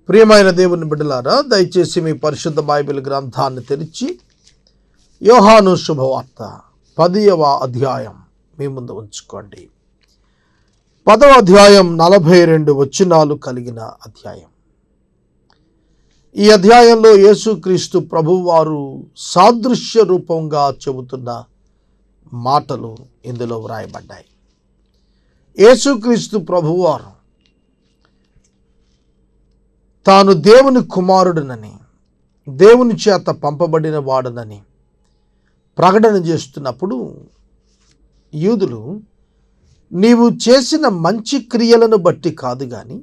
ప్రియమైన దేవుని బిడ్డలారా, దయచేసి మీ పరిశుద్ధ బైబిల్ గ్రంథాన్ని తెరిచి యోహాను శుభవార్త 10వ అధ్యాయం మీ ముందు ఉంచుకోండి. 10వ అధ్యాయం 42 వచనాలు కలిగిన అధ్యాయం. ఈ అధ్యాయంలో యేసుక్రీస్తు ప్రభువారు సాదృశ్య రూపంగా చెబుతున్న మాటలు ఇందులో వ్రాయబడ్డాయి. యేసుక్రీస్తు ప్రభువారు తాను దేవుని కుమారుడునని, దేవుని చేత పంపబడిన వాడునని ప్రకటన చేస్తున్నప్పుడు యూదులు, నీవు చేసిన మంచి క్రియలను బట్టి కాదు కానీ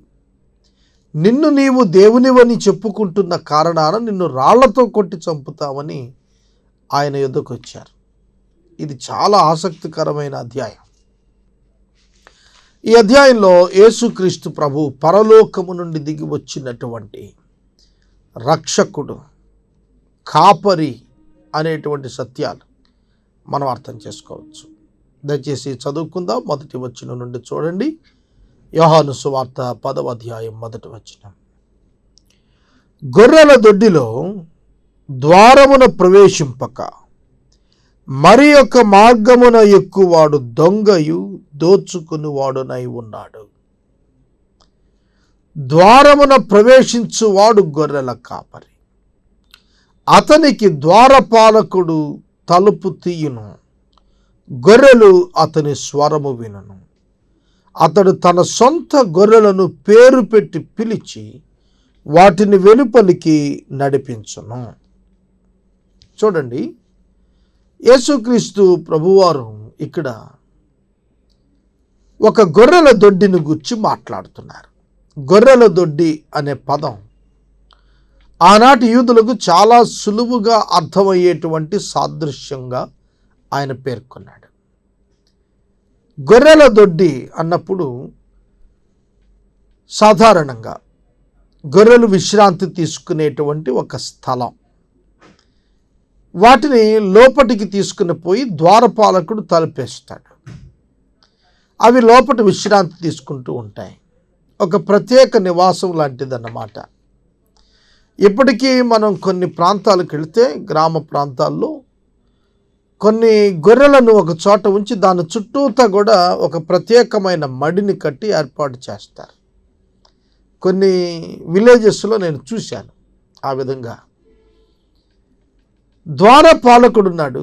నిన్ను నీవు దేవునివని చెప్పుకుంటున్న కారణాన నిన్ను రాళ్లతో కొట్టి చంపుతామని ఆయన యొద్దకు వచ్చారు. ఇది చాలా ఆసక్తికరమైన అధ్యాయం. ఈ అధ్యాయంలో యేసుక్రీస్తు ప్రభు పరలోకము నుండి దిగి వచ్చినటువంటి రక్షకుడు, కాపరి అనేటువంటి సత్యాలు మనం అర్థం చేసుకోవచ్చు. దయచేసి చదువుకుందాం. మొదటి వచనం నుండి చూడండి. యోహాను సువార్త 10వ అధ్యాయం 1వ వచనం. గొర్రెల దొడ్డిలో ద్వారమున ప్రవేశింపక మరి ఒక మార్గమున ఎక్కువాడు దొంగయు దోచుకునివాడునై ఉన్నాడు. ద్వారమున ప్రవేశించువాడు గొర్రెల కాపరి. అతనికి ద్వారపాలకుడు తలుపు తీయును, గొర్రెలు అతని స్వరము వినును. అతడు తన సొంత గొర్రెలను పేరు పెట్టి పిలిచి వాటిని వెలుపలికి నడిపించును. చూడండి, యేసుక్రీస్తు ప్రభువారు ఇక్కడ ఒక గొర్రెల దొడ్డిని గురించి మాట్లాడుతున్నారు. గొర్రెల దొడ్డి అనే పదం ఆనాటి యూదులకు చాలా సులువుగా అర్థమయ్యేటువంటి సాదృశ్యంగా ఆయన పేర్కొన్నాడు. గొర్రెల దొడ్డి అన్నప్పుడు సాధారణంగా గొర్రెలు విశ్రాంతి తీసుకునేటువంటి ఒక స్థలం. వాటిని లోపటికి తీసుకుని పోయి ద్వారపాలకుడు తలుపేస్తాడు. అవి లోపల విశ్రాంతి తీసుకుంటూ ఉంటాయి. ఒక ప్రత్యేక నివాసం లాంటిదన్నమాట. ఇప్పటికీ మనం కొన్ని ప్రాంతాలకు వెళితే, గ్రామ ప్రాంతాల్లో కొన్ని గొర్రెలను ఒక చోట ఉంచి దాని చుట్టూతా కూడా ఒక ప్రత్యేకమైన మడిని కట్టి ఏర్పాటు చేస్తారు. కొన్ని విలేజెస్లో నేను చూశాను ఆ విధంగా. ద్వారపాలకుడున్నాడు,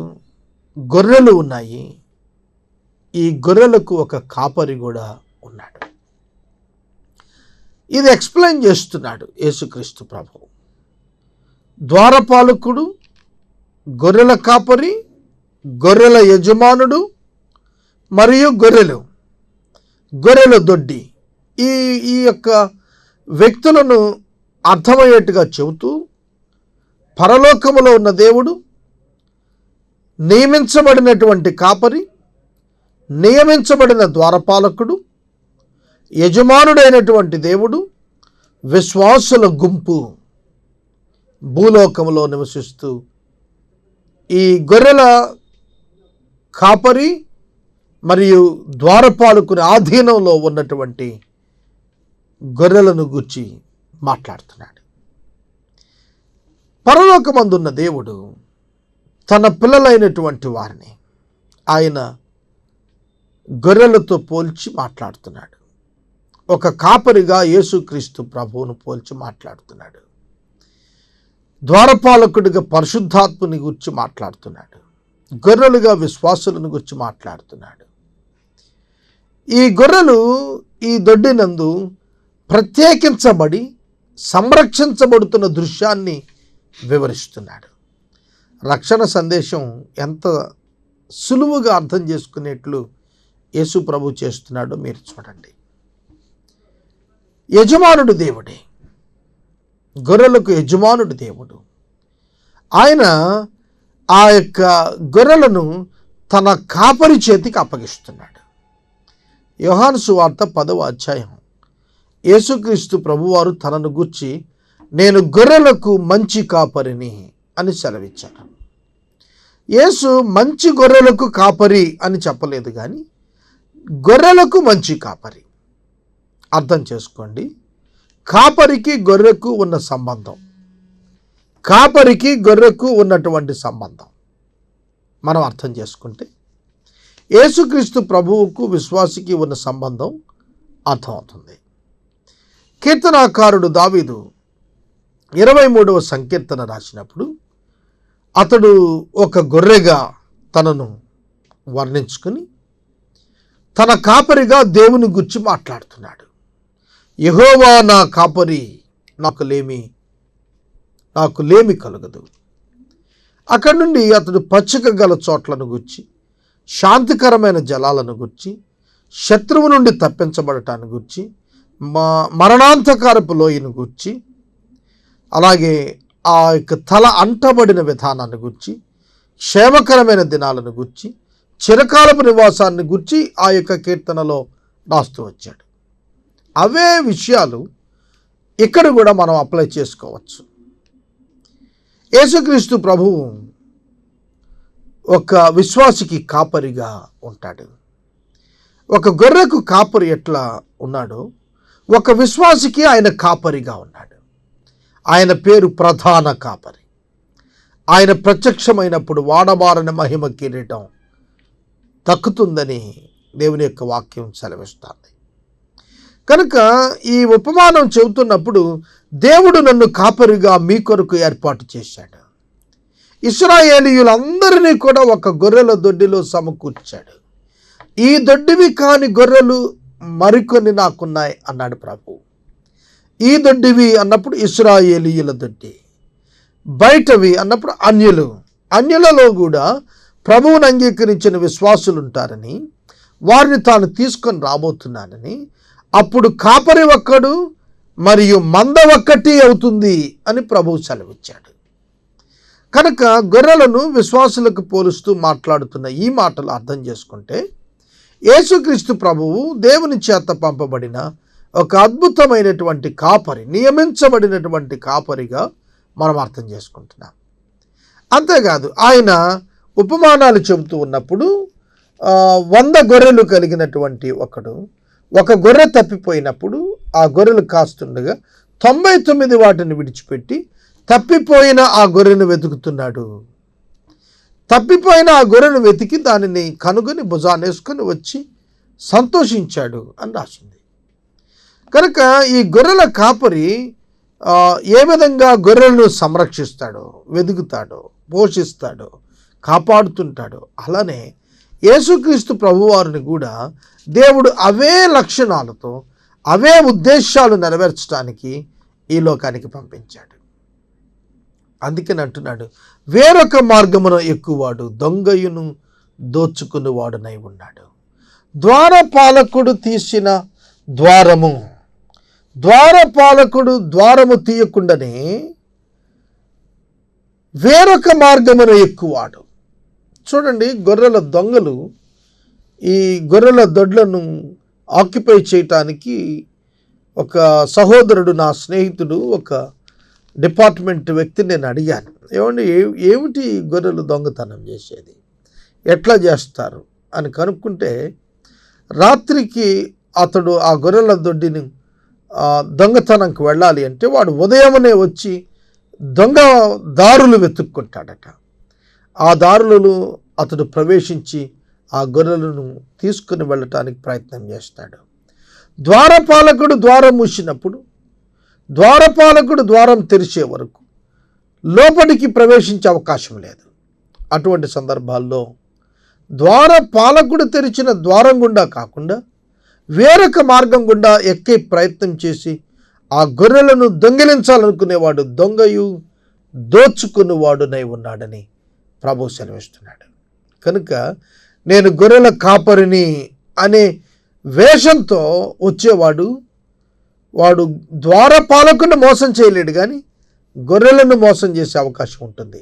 గొర్రెలు ఉన్నాయి. ఈ గొర్రెలకు ఒక కాపరి కూడా ఉన్నాడు. ఇది ఎక్స్ప్లెయిన్ చేస్తున్నాడు యేసుక్రీస్తు ప్రభు. ద్వారపాలకుడు, గొర్రెల కాపరి, గొర్రెల యజమానుడు మరియు గొర్రెల దొడ్డి, ఈ యొక్క వ్యక్తులను అర్థమయ్యేట్టుగా చెబుతూ, పరలోకములో ఉన్న దేవుడు, నియమించబడినటువంటి కాపరి, నియమించబడిన ద్వారపాలకుడు, యజమానుడైనటువంటి దేవుడు, విశ్వాసుల గుంపు భూలోకములో నివసిస్తూ ఈ గొర్రెల కాపరి మరియు ద్వారపాలకుని ఆధీనంలో ఉన్నటువంటి గొర్రెలను గూర్చి మాట్లాడుతున్నాడు. పరలోకమందున్న దేవుడు తన పిల్లలైనటువంటి వారిని ఆయన గొర్రెలతో పోల్చి మాట్లాడుతున్నాడు. ఒక కాపరిగా యేసుక్రీస్తు ప్రభువును పోల్చి మాట్లాడుతున్నాడు. ద్వారపాలకుడిగా పరిశుద్ధాత్మని గురించి మాట్లాడుతున్నాడు. గొర్రెలుగా విశ్వాసులను గురించి మాట్లాడుతున్నాడు. ఈ గొర్రెలు ఈ దొడ్డినందు ప్రత్యేకించబడి సంరక్షించబడుతున్న దృశ్యాన్ని వివరిస్తున్నాడు. రక్షణ సందేశం ఎంత సులువుగా అర్థం చేసుకునేట్లు యేసు ప్రభు చేస్తున్నాడో మీరు చూడండి. యజమానుడు దేవుడే, గొర్రెలకు యజమానుడు దేవుడు. ఆయన ఆ యొక్క గొర్రెలను తన కాపరి చేతికి అప్పగిస్తున్నాడు. యోహాను సువార్త 10వ అధ్యాయం యేసుక్రీస్తు ప్రభువారు తనను గూర్చి, నేను గొర్రెలకు మంచి కాపరిని అని సెలవిచ్చారు. యేసు మంచి గొర్రెలకు కాపరి అని చెప్పలేదు, కానీ గొర్రెలకు మంచి కాపరి. అర్థం చేసుకోండి, కాపరికి గొర్రెకు ఉన్న సంబంధం, కాపరికి గొర్రెకు ఉన్నటువంటి సంబంధం మనం అర్థం చేసుకుంటే యేసుక్రీస్తు ప్రభువుకు విశ్వాసికి ఉన్న సంబంధం అర్థమవుతుంది. కీర్తనాకారుడు దావీదు 23వ సంకీర్తన రాసినప్పుడు అతడు ఒక గొర్రెగా తనను వర్ణించుకుని తన కాపరిగా దేవుని గురించి మాట్లాడుతున్నాడు. యెహోవా నా కాపరి, నాకు లేమి కలగదు. అక్కడి నుండి అతడు పచ్చిక గల చోట్లను గుర్చి, శాంతికరమైన జలాలను గుర్చి, శత్రువు నుండి తప్పించబడటాన్ని గుర్చి, మరణాంతకారపు లోయను గుర్చి, అలాగే ఆ యొక్క తల అంటబడిన విధానాన్ని గుర్చి, క్షేమకరమైన దినాలను గుర్చి, చిరకాలపు నివాసాన్ని గుర్చి ఆ యొక్క కీర్తనలో రాస్తూ వచ్చాడు. అవే విషయాలు ఇక్కడ కూడా మనం అప్లై చేసుకోవచ్చు. యేసుక్రీస్తు ప్రభువు ఒక విశ్వాసికి కాపరిగా ఉంటాడు. ఒక గొర్రెకు కాపరి ఎట్లా ఉన్నాడో ఒక విశ్వాసికి ఆయన కాపరిగా ఉన్నాడు. ఆయన పేరు ప్రధాన కాపరి. ఆయన ప్రత్యక్షమైనప్పుడు వాడబారని మహిమ కిరీటం దక్కుతుందని దేవుని యొక్క వాక్యం సెలవిస్తుంది. కనుక ఈ ఉపమానం చెబుతున్నప్పుడు దేవుడు నన్ను కాపరిగా మీ కొరకు ఏర్పాటు చేశాడు. ఇశ్రాయేలీయులందరినీ కూడా ఒక గొర్రెల దొడ్డిలో సమకూర్చాడు. ఈ దొడ్డివి కాని గొర్రెలు మరికొన్ని నాకున్నాయి అన్నాడు ప్రభు. ఈ దొడ్డివి అన్నప్పుడు ఇశ్రాయేలీయుల దొడ్డి, బయటవి అన్నప్పుడు అన్యులలో కూడా ప్రభువును అంగీకరించిన విశ్వాసులు ఉంటారని, వారిని తాను తీసుకొని రాబోతున్నానని, అప్పుడు కాపరి ఒక్కడు మరియు మంద ఒక్కటి అవుతుంది అని ప్రభువు సెలవిచ్చాడు. కనుక గొర్రెలను విశ్వాసులకు పోలుస్తూ మాట్లాడుతున్న ఈ మాటలు అర్థం చేసుకుంటే యేసుక్రీస్తు ప్రభువు దేవుని చేత పంపబడిన ఒక అద్భుతమైనటువంటి కాపరి, నియమించబడినటువంటి కాపరిగా మనం అర్థం చేసుకుంటున్నాం. అంతేకాదు ఆయన ఉపమానాలు చెబుతూ ఉన్నప్పుడు 100 గొర్రెలు కలిగినటువంటి ఒక గొర్రె తప్పిపోయినప్పుడు ఆ గొర్రెలు కాస్తుండగా 99 వాటిని విడిచిపెట్టి తప్పిపోయిన ఆ గొర్రెను వెతుకుతున్నాడు. తప్పిపోయిన ఆ గొర్రెను వెతికి దానిని కనుగొని భుజానేసుకొని వచ్చి సంతోషించాడు అని రాసింది. కనుక ఈ గొర్రెల కాపరి ఏ విధంగా గొర్రెలను సంరక్షిస్తాడో, వెతుకుతాడో, పోషిస్తాడో, కాపాడుతుంటాడో, అలానే యేసుక్రీస్తు ప్రభువారిని కూడా దేవుడు అవే లక్షణాలతో, అవే ఉద్దేశాలు నెరవేర్చడానికి ఈ లోకానికి పంపించాడు. అందుకని అంటున్నాడు, వేరొక మార్గమున ఎక్కువాడు దొంగయును దోచుకునేవాడునై ఉన్నాడు. ద్వారపాలకుడు తీసిన ద్వారపాలకుడు ద్వారము తీయకుండానే వేరొక మార్గమున ఎక్కువాడు. చూడండి, గొర్రెల దొంగలు ఈ గొర్రెల దొడ్లను ఆక్యుపై చేయటానికి ఒక సహోదరుడు, నా స్నేహితుడు, ఒక డిపార్ట్మెంట్ వ్యక్తిని నేను అడిగాను, ఏమిటి గొర్రెలు దొంగతనం చేసేది, ఎట్లా చేస్తారు అని కనుక్కుంటే, రాత్రికి అతడు ఆ గొర్రెల దొడ్డిని దొంగతనంకి వెళ్ళాలి అంటే వాడు ఉదయమునే వచ్చి దొంగ దారులు వెతుక్కుంటాడట. ఆ దారులను అతడు ప్రవేశించి ఆ గొర్రెలను తీసుకుని వెళ్ళటానికి ప్రయత్నం చేస్తాడు. ద్వారపాలకుడు ద్వారం మూసినప్పుడు, ద్వారపాలకుడు ద్వారం తెరిచే వరకు లోపలికి ప్రవేశించే అవకాశం లేదు. అటువంటి సందర్భాల్లో ద్వారపాలకుడు తెరిచిన ద్వారం గుండా కాకుండా వేరొక మార్గం గుండా ఎక్కే ప్రయత్నం చేసి ఆ గొర్రెలను దొంగిలించాలనుకునేవాడు దొంగయు దోచుకునేవాడునై ఉన్నాడని ప్రభు సెలవిస్తున్నాడు. కనుక నేను గొర్రెల కాపరిని అనే వేషంతో వచ్చేవాడు వాడు ద్వారపాలకుని మోసం చేయలేడు, కానీ గొర్రెలను మోసం చేసే అవకాశం ఉంటుంది.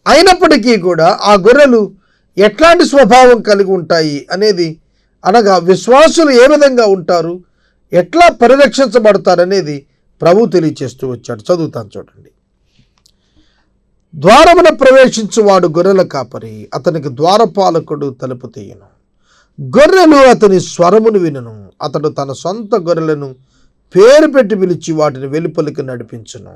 అయినప్పటికీ కూడా ఆ గొర్రెలు ఎట్లాంటి స్వభావం కలిగి ఉంటాయి అనేది, అనగా విశ్వాసులు ఏ విధంగా ఉంటారు, ఎట్లా పరిరక్షించబడతారనేది ప్రభు తెలియచేస్తూ వచ్చాడు. చదువుతాను చూడండి. ద్వారమున ప్రవేశించువాడు గొర్రెల కాపరి, అతనికి ద్వారపాలకుడు తలుపు తీయను. గొర్రెలు అతని స్వరమును వినును, అతడు తన సొంత గొర్రెలను పేరు పెట్టి పిలిచి వాటిని వెలుపలికి నడిపించును.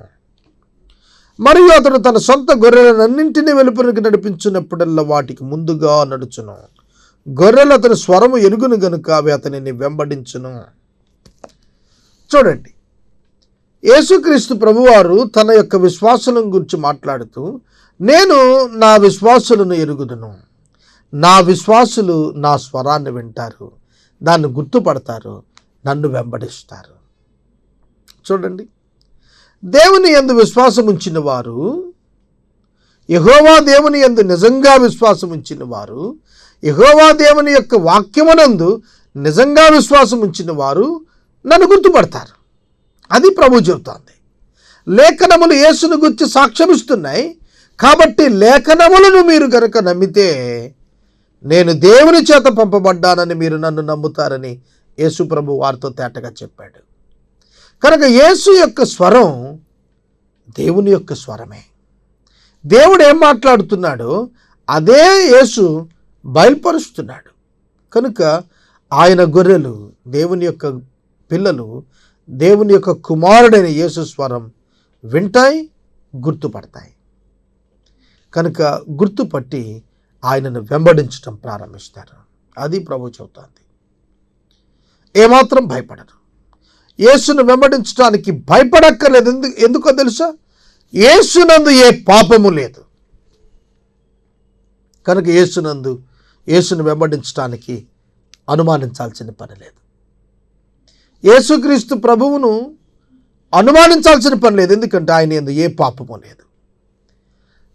మరియు అతడు తన సొంత గొర్రెలన్నింటినీ వెలుపలికి నడిపించినప్పుడల్లా వాటికి ముందుగా నడుచును. గొర్రెలు అతని స్వరము ఎరుగును గనుక అవి అతనిని వెంబడించును. చూడండి, యేసుక్రీస్తు ప్రభువారు తన యొక్క విశ్వాసులను గురించి మాట్లాడుతూ, నేను నా విశ్వాసులను ఎరుగుదును, నా విశ్వాసులు నా స్వరాన్ని వింటారు, దాన్ని గుర్తుపడతారు, నన్ను వెంబడిస్తారు. చూడండి, దేవుని యందు విశ్వాసం ఉంచిన వారు, యెహోవా దేవుని యందు నిజంగా విశ్వాసం ఉంచిన వారు, యెహోవా దేవుని యొక్క వాక్యమునందు నిజంగా విశ్వాసం ఉంచిన వారు నన్ను గుర్తుపడతారు. అది ప్రభు చెబుతోంది. లేఖనములు యేసును గురించి సాక్ష్యమిస్తున్నాయి. కాబట్టి లేఖనములను మీరు గనక నమ్మితే నేను దేవుని చేత పంపబడ్డానని మీరు నన్ను నమ్ముతారని యేసు ప్రభు వారితో తేటగా చెప్పాడు. కనుక యేసు యొక్క స్వరం దేవుని యొక్క స్వరమే. దేవుడు ఏం మాట్లాడుతున్నాడో అదే యేసు బయలుపరుస్తున్నాడు. కనుక ఆయన గొర్రెలు, దేవుని యొక్క పిల్లలు, దేవుని యొక్క కుమారుడైన యేసు స్వరం వింటాయి, గుర్తుపడతాయి. కనుక గుర్తుపట్టి ఆయనను వెంబడించడం ప్రారంభిస్తారు. అది ప్రభు చెబుతోంది. ఏమాత్రం భయపడరు. యేసును వెంబడించడానికి భయపడక్కర్లేదు. ఎందుకో తెలుసా? యేసునందు ఏ పాపము లేదు. కనుక యేసును వెంబడించడానికి అనుమానించాల్సిన పని లేదు. యేసుక్రీస్తు ప్రభువును అనుమానించాల్సిన పని లేదు. ఎందుకంటే ఆయన యందు ఏ పాపము లేదు.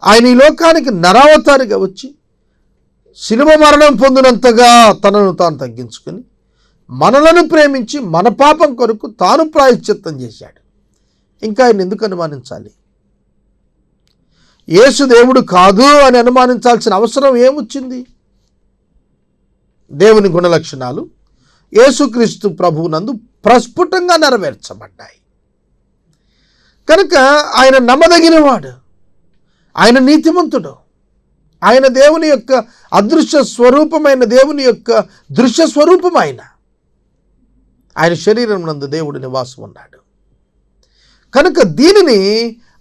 ఆయన ఈ లోకానికి నరావతారిగా వచ్చి శిలువ మరణం పొందినంతగా తనను తాను తగ్గించుకొని మనలను ప్రేమించి మన పాపం కొరకు తాను ప్రాయశ్చిత్తం చేశాడు. ఇంకా ఆయన ఎందుకు అనుమానించాలి? యేసు దేవుడు కాదు అని అనుమానించాల్సిన అవసరం ఏమొచ్చింది? దేవుని గుణలక్షణాలు యేసుక్రీస్తు ప్రభువునందు ప్రస్ఫుటంగా నెరవేర్చబడ్డాయి. కనుక ఆయన నమ్మదగినవాడు, ఆయన నీతిమంతుడు, ఆయన దేవుని యొక్క అదృశ్య స్వరూపమైన దేవుని యొక్క దృశ్య స్వరూపం. ఆయన శరీరం నందు దేవుడి నివాసం ఉన్నాడు. కనుక దీనిని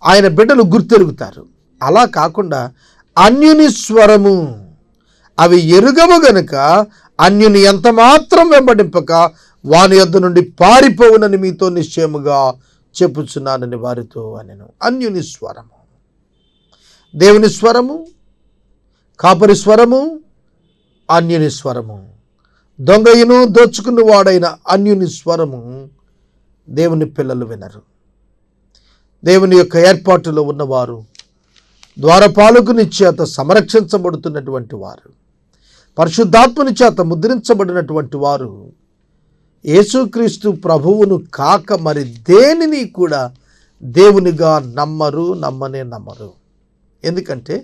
ఆయన బిడ్డలు గుర్తెరుగుతారు. అలా కాకుండా అన్యుని స్వరము అవి ఎరుగము గనుక అన్యుని ఎంత మాత్రం వెంబడింపక వాని యొద్ద నుండి పారిపోవునని మీతో నిశ్చయముగా చెప్పుచున్నానని వారితో అనెను. అన్యుని స్వరము, దేవుని స్వరము, కాపరి స్వరము, అన్యుని స్వరము, దొంగయును దోచుకున్న వాడైన అన్యుని స్వరము దేవుని పిల్లలు వినరు. దేవుని యొక్క ఏర్పాటులో ఉన్నవారు, ద్వారపాలకుని చేత సంరక్షించబడుతున్నటువంటి వారు, పరిశుద్ధాత్మని చేత ముద్రించబడినటువంటి వారు యేసుక్రీస్తు ప్రభువును కాక మరి దేనిని కూడా దేవునిగా నమ్మరు. ఎందుకంటే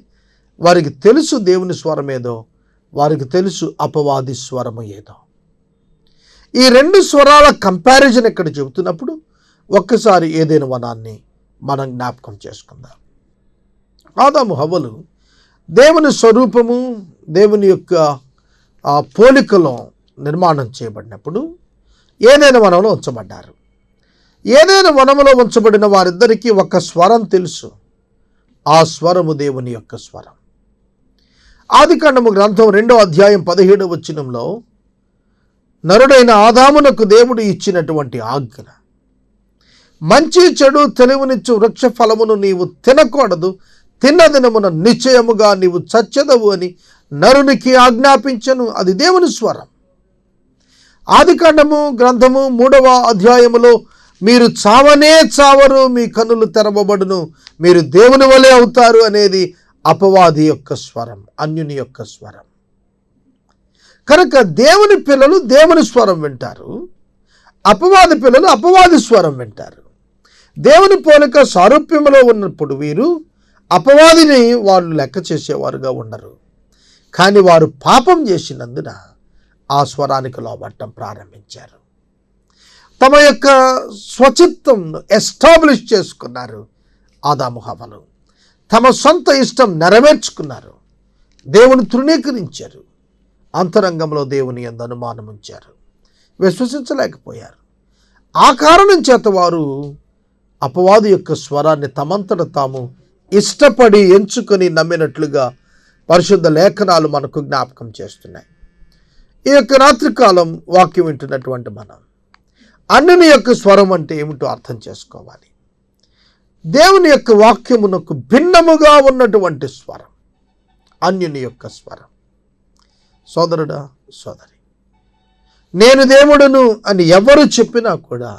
వారికి తెలుసు దేవుని స్వరం ఏదో, వారికి తెలుసు అపవాది స్వరము ఏదో. ఈ రెండు స్వరాల కంపారిజన్ ఇక్కడ చెబుతున్నప్పుడు ఒక్కసారి ఏదైనా వనాన్ని మనం జ్ఞాపకం చేసుకుందాం. ఆదాము హవ్వలు దేవుని స్వరూపము, దేవుని యొక్క పోలికలో నిర్మాణం చేయబడినప్పుడు ఏదైనా వనంలో ఉంచబడ్డారు. ఏదైనా వనములో ఉంచబడిన వారిద్దరికీ ఒక స్వరం తెలుసు. ఆ స్వరము దేవుని యొక్క స్వరం. ఆదికాండము గ్రంథం 2వ అధ్యాయం 17వ వచనంలో నరుడైన ఆదామునకు దేవుడు ఇచ్చినటువంటి ఆజ్ఞ, మంచి చెడు తెలివినిచ్చు వృక్ష ఫలమును నీవు తినకూడదు, తిన్న దినమున నిశ్చయముగా నీవు చచ్చెదవు అని నరునికి ఆజ్ఞాపించను. అది దేవుని స్వరం. ఆదికాండము గ్రంథము 3వ అధ్యాయములో మీరు చావనే చావరు, మీ కన్నులు తెరవబడును, మీరు దేవుని వలె అవుతారు అనేది అపవాది యొక్క స్వరం, అన్యుని యొక్క స్వరం. కనుక దేవుని పిల్లలు దేవుని స్వరం వింటారు, అపవాది పిల్లలు అపవాది స్వరం వింటారు. దేవుని పోలిక సారూప్యములో ఉన్నప్పుడు వీరు అపవాదిని వాళ్ళు లెక్క చేసేవారుగా ఉండరు. కానీ వారు పాపం చేసినందున ఆ స్వరానికి లోబట్టం ప్రారంభించారు. తమ యొక్క స్వచిత్తంను ఎస్టాబ్లిష్ చేసుకున్నారు. ఆదాము హవ్వలు తమ సొంత ఇష్టం నెరవేర్చుకున్నారు. దేవుని తృణీకరించారు. అంతరంగంలో దేవుని యందు అనుమానం ఉంచారు. విశ్వసించలేకపోయారు. ఆ కారణం చేత వారు అపవాది యొక్క స్వరాన్ని తమంతట తాము ఇష్టపడి ఎంచుకొని నమ్మినట్లుగా పరిశుద్ధ లేఖనాలు మనకు జ్ఞాపకం చేస్తున్నాయి. ఈ యొక్క రాత్రికాలం వాక్యం వింటున్నటువంటి మనం అన్యుని యొక్క స్వరం అంటే ఏమిటో అర్థం చేసుకోవాలి. దేవుని యొక్క వాక్యమునకు భిన్నముగా ఉన్నటువంటి స్వరం అన్యుని యొక్క స్వరం. సోదరుడా, సోదరి, నేను దేవుడును అని ఎవరు చెప్పినా కూడా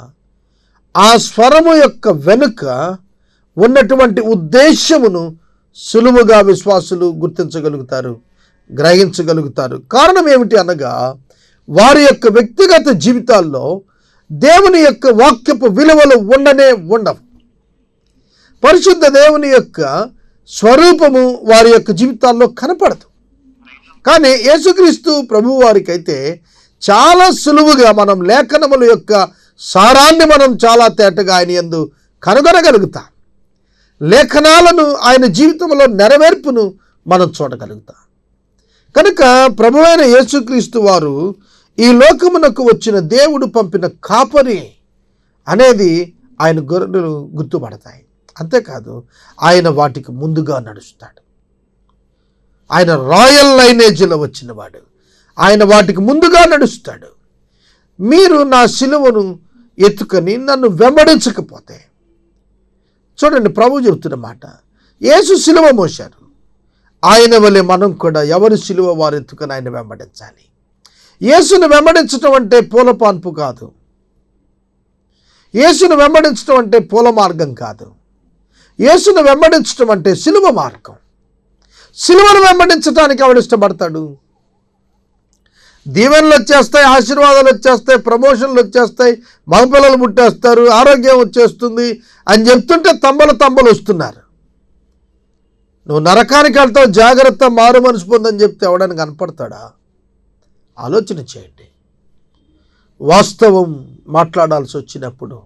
ఆ స్వరము యొక్క వెనుక ఉన్నటువంటి ఉద్దేశమును సులువుగా విశ్వాసులు గుర్తించగలుగుతారు, గ్రహించగలుగుతారు. కారణం ఏమిటి అనగా వారి యొక్క వ్యక్తిగత జీవితాల్లో దేవుని యొక్క వాక్యపు విలువలు ఉండవు. పరిశుద్ధ దేవుని యొక్క స్వరూపము వారి యొక్క జీవితాల్లో కనపడదు. కానీ యేసుక్రీస్తు ప్రభువు వారికైతే చాలా సులువుగా మనం లేఖనముల యొక్క సారాన్ని మనం చాలా తేటగా ఆయన యందు కనుగొనగలుగుతాం. లేఖనాలను ఆయన జీవితంలో నెరవేర్పును మనం చూడగలుగుతాం. కనుక ప్రభువైన యేసుక్రీస్తు వారు ఈ లోకమునకు వచ్చిన దేవుడు పంపిన కాపరి అనేది ఆయన గొర్రెలు గుర్తుపడతాయి. అంతేకాదు, ఆయన వాటికి ముందుగా నడుస్తాడు. ఆయన రాయల్ లైనేజీలో వచ్చినవాడు. ఆయన వాటికి ముందుగా నడుస్తాడు. మీరు నా సిలువను ఎత్తుకొని నన్ను వెంబడించకపోతే, చూడండి ప్రభు చెబుతున్న మాట, యేసు సిలువ మోశారు. ఆయన వలె మనం కూడా ఎవరి సిలువ వారు ఎత్తుకొని ఆయన వెంబడించాలి. యేసును వెంబడించడం అంటే పూలపాన్పు కాదు. యేసును వెంబడించడం అంటే పూల మార్గం కాదు. యేసును వెంబడించడం అంటే సిలువ మార్గం. సిలువను వెంబడించడానికి ఎవడు ఇష్టపడతాడు? దీవెనలు వచ్చేస్తాయి, ఆశీర్వాదాలు వచ్చేస్తాయి, ప్రమోషన్లు వచ్చేస్తాయి, మగపిల్లలు పుట్టేస్తారు, ఆరోగ్యం వచ్చేస్తుంది అని చెప్తుంటే తంబలు వస్తున్నారు. నువ్వు నరకానికి వెళ్తావు, జాగ్రత్త, మారు మనసు పొందని చెప్తే ఎవడని కనపడతాడా? ఆలోచన చేయండి. వాస్తవం మాట్లాడాల్సి వచ్చినప్పుడు,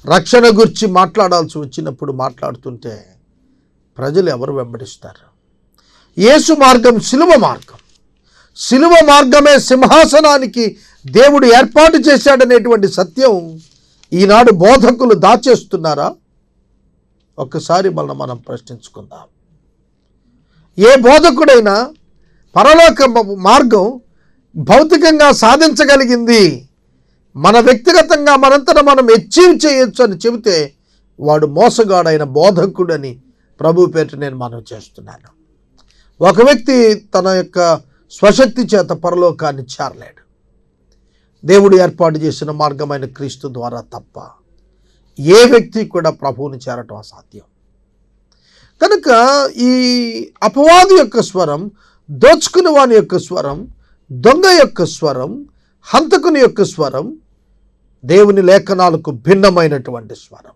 రక్షణ గురించి మాట్లాడాల్సి వచ్చినప్పుడు మాట్లాడుతుంటే ప్రజలు ఎవరు వెంబడిస్తారు? యేసు మార్గం సిలువ మార్గం. సిలువ మార్గమే సింహాసనానికి దేవుడు ఏర్పాటు చేశాడనేటువంటి సత్యం ఈనాడు బోధకులు దాచేస్తున్నారా? ఒక్కసారి మనం ప్రశ్నించుకుందాం. ఏ బోధకుడైనా పరలోక మార్గం భౌతికంగా సాధించగలిగింది, మన వ్యక్తిగతంగా మనంతట మనం అచీవ్ చేయొచ్చు అని చెబితే వాడు మోసగాడైన బోధకుడని ప్రభు పేరు నేను మనవి చేస్తున్నాను. ఒక వ్యక్తి తన యొక్క స్వశక్తి చేత పరలోకాన్ని చేరలేడు. దేవుడు ఏర్పాటు చేసిన మార్గమైన క్రీస్తు ద్వారా తప్ప ఏ వ్యక్తి కూడా ప్రభువుని చేరటం అసాధ్యం. కనుక ఈ అపవాది యొక్క స్వరం, దోచుకుని వాని యొక్క స్వరం, దొంగ యొక్క స్వరం, హంతకుని యొక్క స్వరం దేవుని లేఖనాలకు భిన్నమైనటువంటి స్వరం.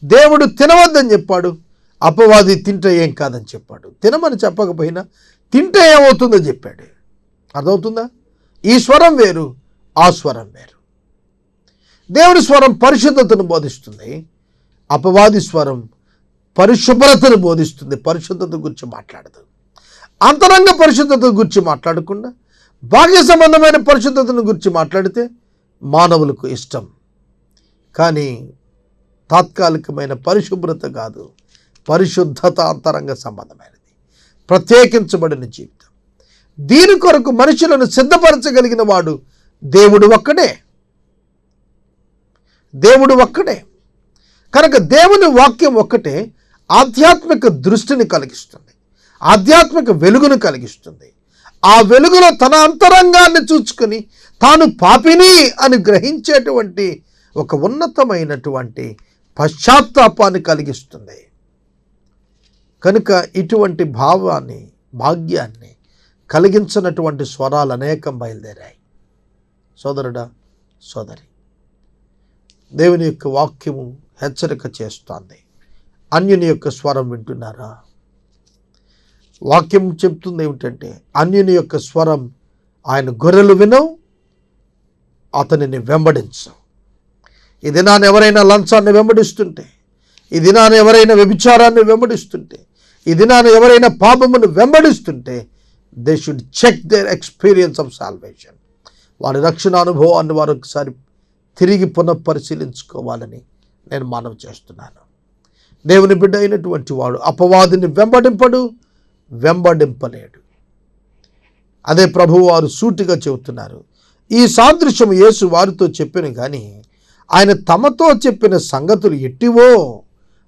దేవుడు తినవద్దని చెప్పాడు, అపవాది తింటే ఏం కాదని చెప్పాడు. తినమని చెప్పకపోయినా తింటే ఏమవుతుందో చెప్పాడు. అర్థమవుతుందా? ఈ స్వరం వేరు, ఆ స్వరం వేరు. దేవుని స్వరం పరిశుద్ధతను బోధిస్తుంది, అపవాది స్వరం పరిశుభ్రతను బోధిస్తుంది. పరిశుద్ధత గురించి మాట్లాడదు. అంతరంగ పరిశుద్ధత గురించి మాట్లాడకుండా బాహ్య సంబంధమైన పరిశుద్ధతను గురించి మాట్లాడితే మానవులకు ఇష్టం. కానీ తాత్కాలికమైన పరిశుభ్రత కాదు, పరిశుద్ధత అంతరంగ సంబంధమైనది, ప్రత్యేకించబడిన జీవితం. దీని కొరకు మనుషులను సిద్ధపరచగలిగిన వాడు దేవుడు ఒక్కడే. దేవుడు ఒక్కడే. కనుక దేవుని వాక్యం ఒక్కటే ఆధ్యాత్మిక దృష్టిని కలిగిస్తుంది, ఆధ్యాత్మిక వెలుగును కలిగిస్తుంది. ఆ వెలుగులో తన అంతరంగాన్ని చూచుకొని తాను పాపిని అని గ్రహించేటువంటి ఒక ఉన్నతమైనటువంటి పశ్చాత్తాపాన్ని కలిగిస్తుంది. కనుక ఇటువంటి భాగ్యాన్ని కలిగించినటువంటి స్వరాలు అనేకం బయలుదేరాయి. సోదరుడా, సోదరి, దేవుని యొక్క వాక్యము హెచ్చరిక చేస్తోంది. అన్యుని యొక్క స్వరం వింటున్నారా? వాక్యం చెప్తుంది ఏమిటంటే, అన్యుని యొక్క స్వరం ఆయన గొర్రెలు వినవు, అతనిని వెంబడించు. ఈ దినాన్ని ఎవరైనా లంచాన్ని వెంబడిస్తుంటే, ఈ దినాన్ని ఎవరైనా వ్యభిచారాన్ని వెంబడిస్తుంటే, ఈ దినాన్ని ఎవరైనా పాపమును వెంబడిస్తుంటే they should check their experience of salvation. వారి రక్షణ అనుభవాన్ని వారు ఒకసారి తిరిగి పునఃపరిశీలించుకోవాలని నేను మనవి చేస్తున్నాను. దేవుని బిడ్డ అయినటువంటి వాడు అపవాదిని వెంబడింపలేడు. అదే ప్రభువు వారు సూటిగా చెబుతున్నారు. ఈ సాదృశ్యం యేసు వారితో చెప్పిన కానీ ఆయన తమతో చెప్పిన సంగతులు ఎట్టివో